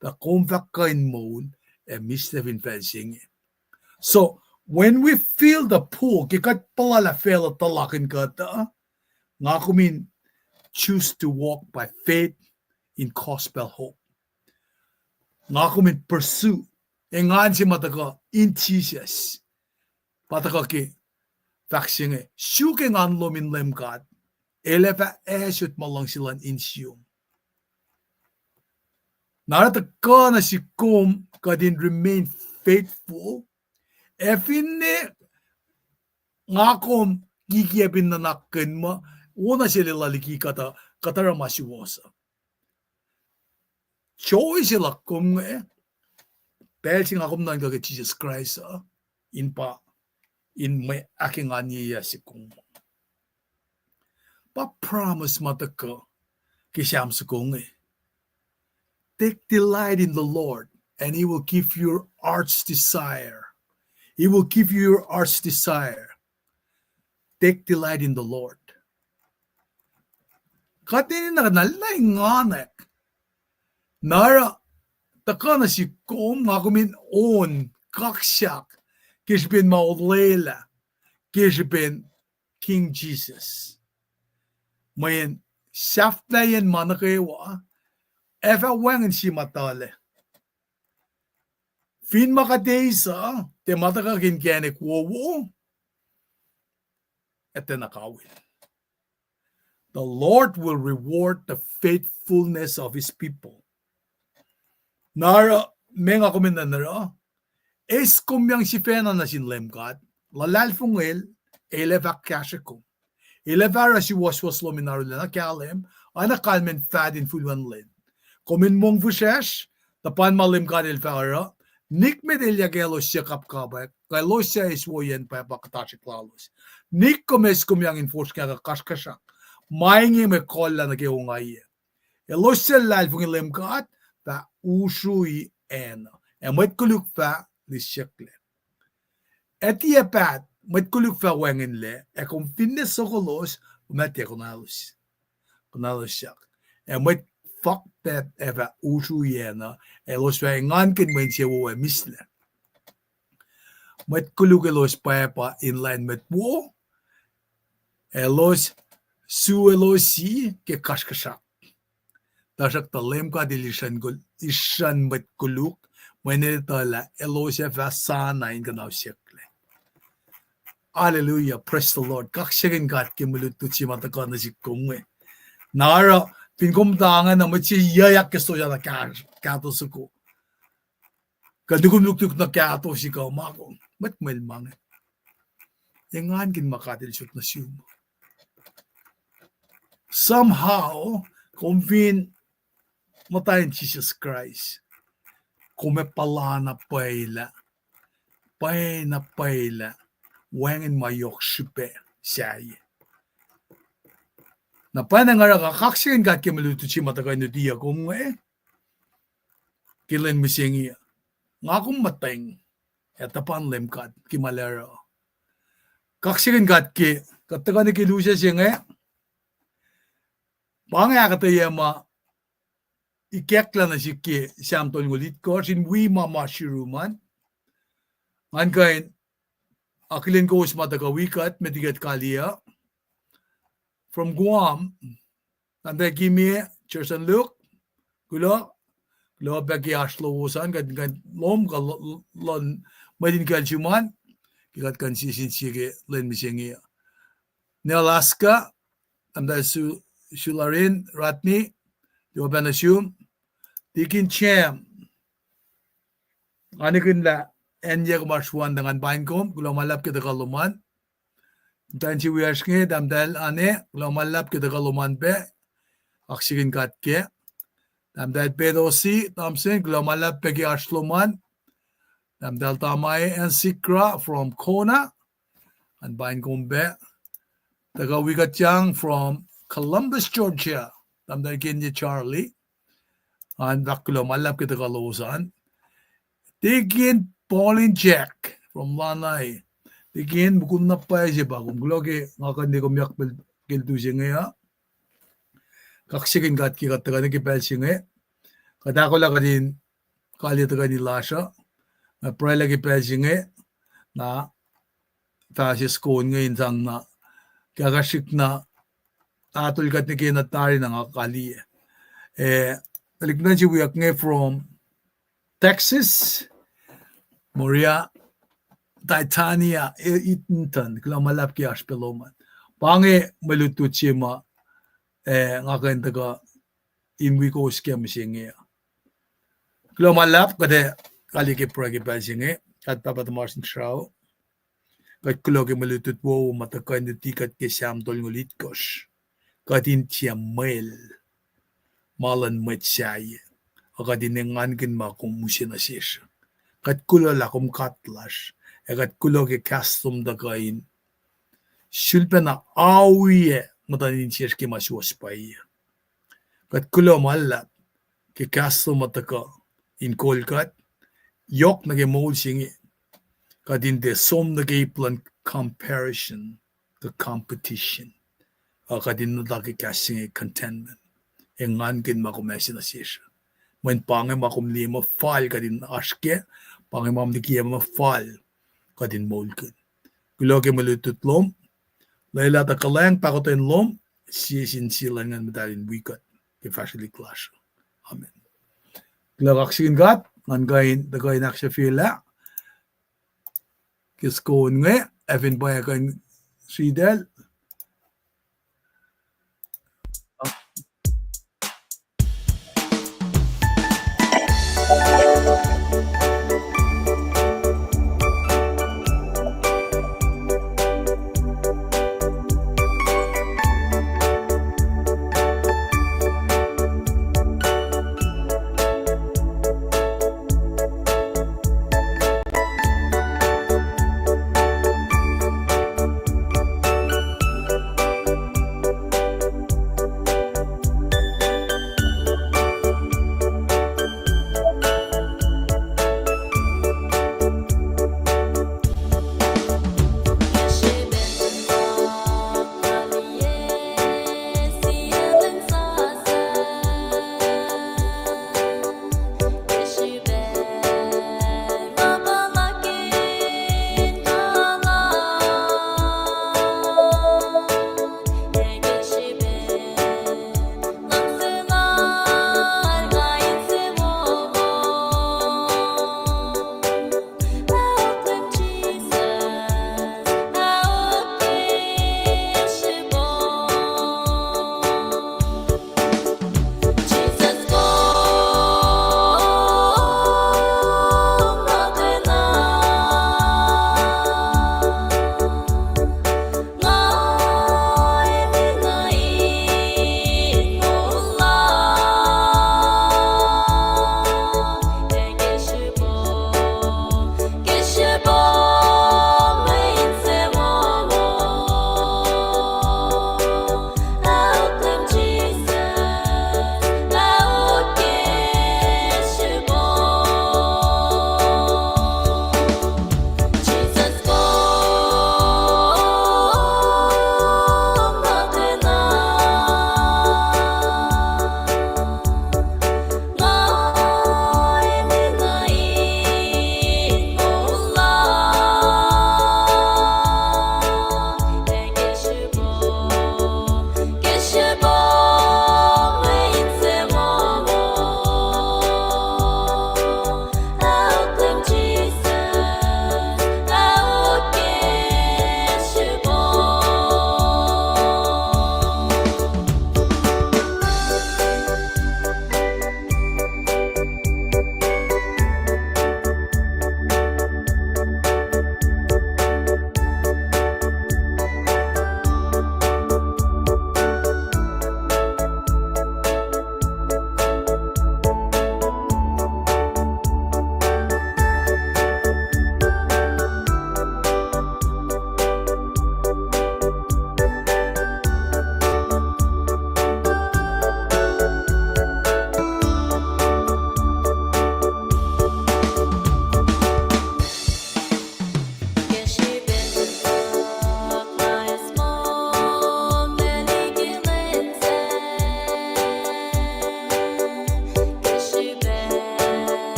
The convac kain mode and misstevin fencing. So when we feel the pull, kikat pala fela talakin kata, ngakumin choose to walk by faith in gospel hope. Ngakumin pursue. Engan si mataka in Jesus. Pataka ki vaccine. Shuke ngan lomin lem God. Elefa esut malang silan in siyum. Narata ka na si kum kadin remain faithful. Efine ngakom gigiapin na nakin ma. Una sila laliki kata katara masiwasa. Choice sila kum dahil sing akom nang kay Jesus Christ in may aking aniya si kung. Pa promise mataka kisam sa kung Take delight in the Lord and He will give you your heart's desire. He will give you your heart's desire. Take delight in the Lord. Katini na nalay nganek. Nara takana si kom ngakumin on kaksak kishbin maulela kishbin King Jesus. Mayan saftayan manakawa efa wangan si matale. fin makadesa, te matakakin kenek wowo, at the nakawin. The Lord will reward the faithfulness of His people. Nara, menga kuminda nara, Eiskomyang sifacna na sin LEUM God, Lulalfongel, elevak kasrekom. Elevara si was lominaru na kalem, ana kalmen fad in fulwan len. Komin mong fushesh, tapan LEUM God elvara, nik medalya gelos siya kapkabay, gelos siya iswoyen pa pakatashik lalos. Nik komeskomyang enforce kaya kaskasyak. Maingi me kolla na keungay. Elosel lalfong LEUM God ta usui ena. Emet kuluk fa lisyakle. Etia pat met kuluk fa wengen le. Ekom finnes sokolos umet ekonalos. Konalos yak. Emet fuck that eva usui ena. Elos fa ngan ken men siya wo misle. Met kuluk elos pa inline met wo. Elos suelosi ke kaskasyak. Tasak ta LEUM God ishan met kuluk menetala elosya fasana in ganaw sekle. Hallelujah, praise the Lord. Kakshagin God kimulut tu chimata ka na sikongwe. Nara pinkom tangan na machi yayak kesto ya na kato suko. Kadugum luktuk na kato sikaw mako. Mat melmang. Yangan kin makatil shot na siyum. Somehow, convene matayin Jesus Christ. Kume pala na paila. Pay na paila. Wangin mayok sipe siya. Na pa na nga kakaksin ka kimaluto si matakay no diya kung kilan misingi. Nga kung mateng. Etapan LEUM God kimalero. Kaksin ka kataga ni kilusya siya Pangaya kataya ma ikekla na siki samtol ngulit ko sin wi mama shiruman. Ankain akilin ko usmata ka wikat metigat kalia from Guam. Tanda kimi Church and Luke gulo bagi aslo usan kan lom ka lon madin kalchuman kikat kan sisin sige len misengi. Ne Alaska tanda Shularin, Ratni, Yobanashum, Dikin Chem, Anikin la, Enye Kumarswan dengan Bainkom, Gulomalap kita kaluman, Tanchi Wiashke, Damdal Ane, Gulomalap kita kaluman be, Aksikin Katke, Damdal Pedosi, Thompson, Gulomalap Pegi Ashloman, Damdal Tamay and Sikra from Kona, and Bainkom be, Taga Wigatjang from Columbus, Georgia. Tamday Kenya Charlie. And Vakulo Malap kita kalusan. Tigin Pauline Jack from Lanay. Tigin bukun na pa siya ba. Kung gulogi ngakan di kumyak kiltu siya nga. Kaksikin kat ki kataga na kipel siya nga. Katako lang ka din kalitaga ni Lasha. Pray lagi kipel siya nga. Na fasis ko ngayon sang na kakasik na atul kat ni kinatari ng akali. Taliknan si wiyak nga from Texas, Moria, Titania, Eatonton, kala malap ki Ashpeloman. Pange malutut siya ma nga kain taga inwi ko siya siya nga. Kala malap kada kaliki pragi pa siya nga. Kat papatamar sin siyaw. Kat kulo ki malutut wo matakain na tikat ki siyam tol ngulit kosh. Katin siya mail, malan matsay, akatin ngan kin ma kung musin na siya. Kat kulo la kum katlash, kat kulo ke custom da kain, sulpe na awiye, matanin siya ki masuwas pa iya. Kat kulo malap, ke custom mataka, in Kolkat, yok na ke mold singi, katin de som na ke plan comparison, the competition. Kadin na lagi kasing contentment. Engan kin makumesi na siya. When pangay makumli mo fall kadin aske, pangay mamdikiya mo fall kadin molkin. Kuloke malutut lom, layla ta kalang pakotin lom, siya silangan medalin wikat. Ke fashili clash. Amen. Kulak aksikin gat, ngan gain nak shafila kiskon nge evin boya gain sidel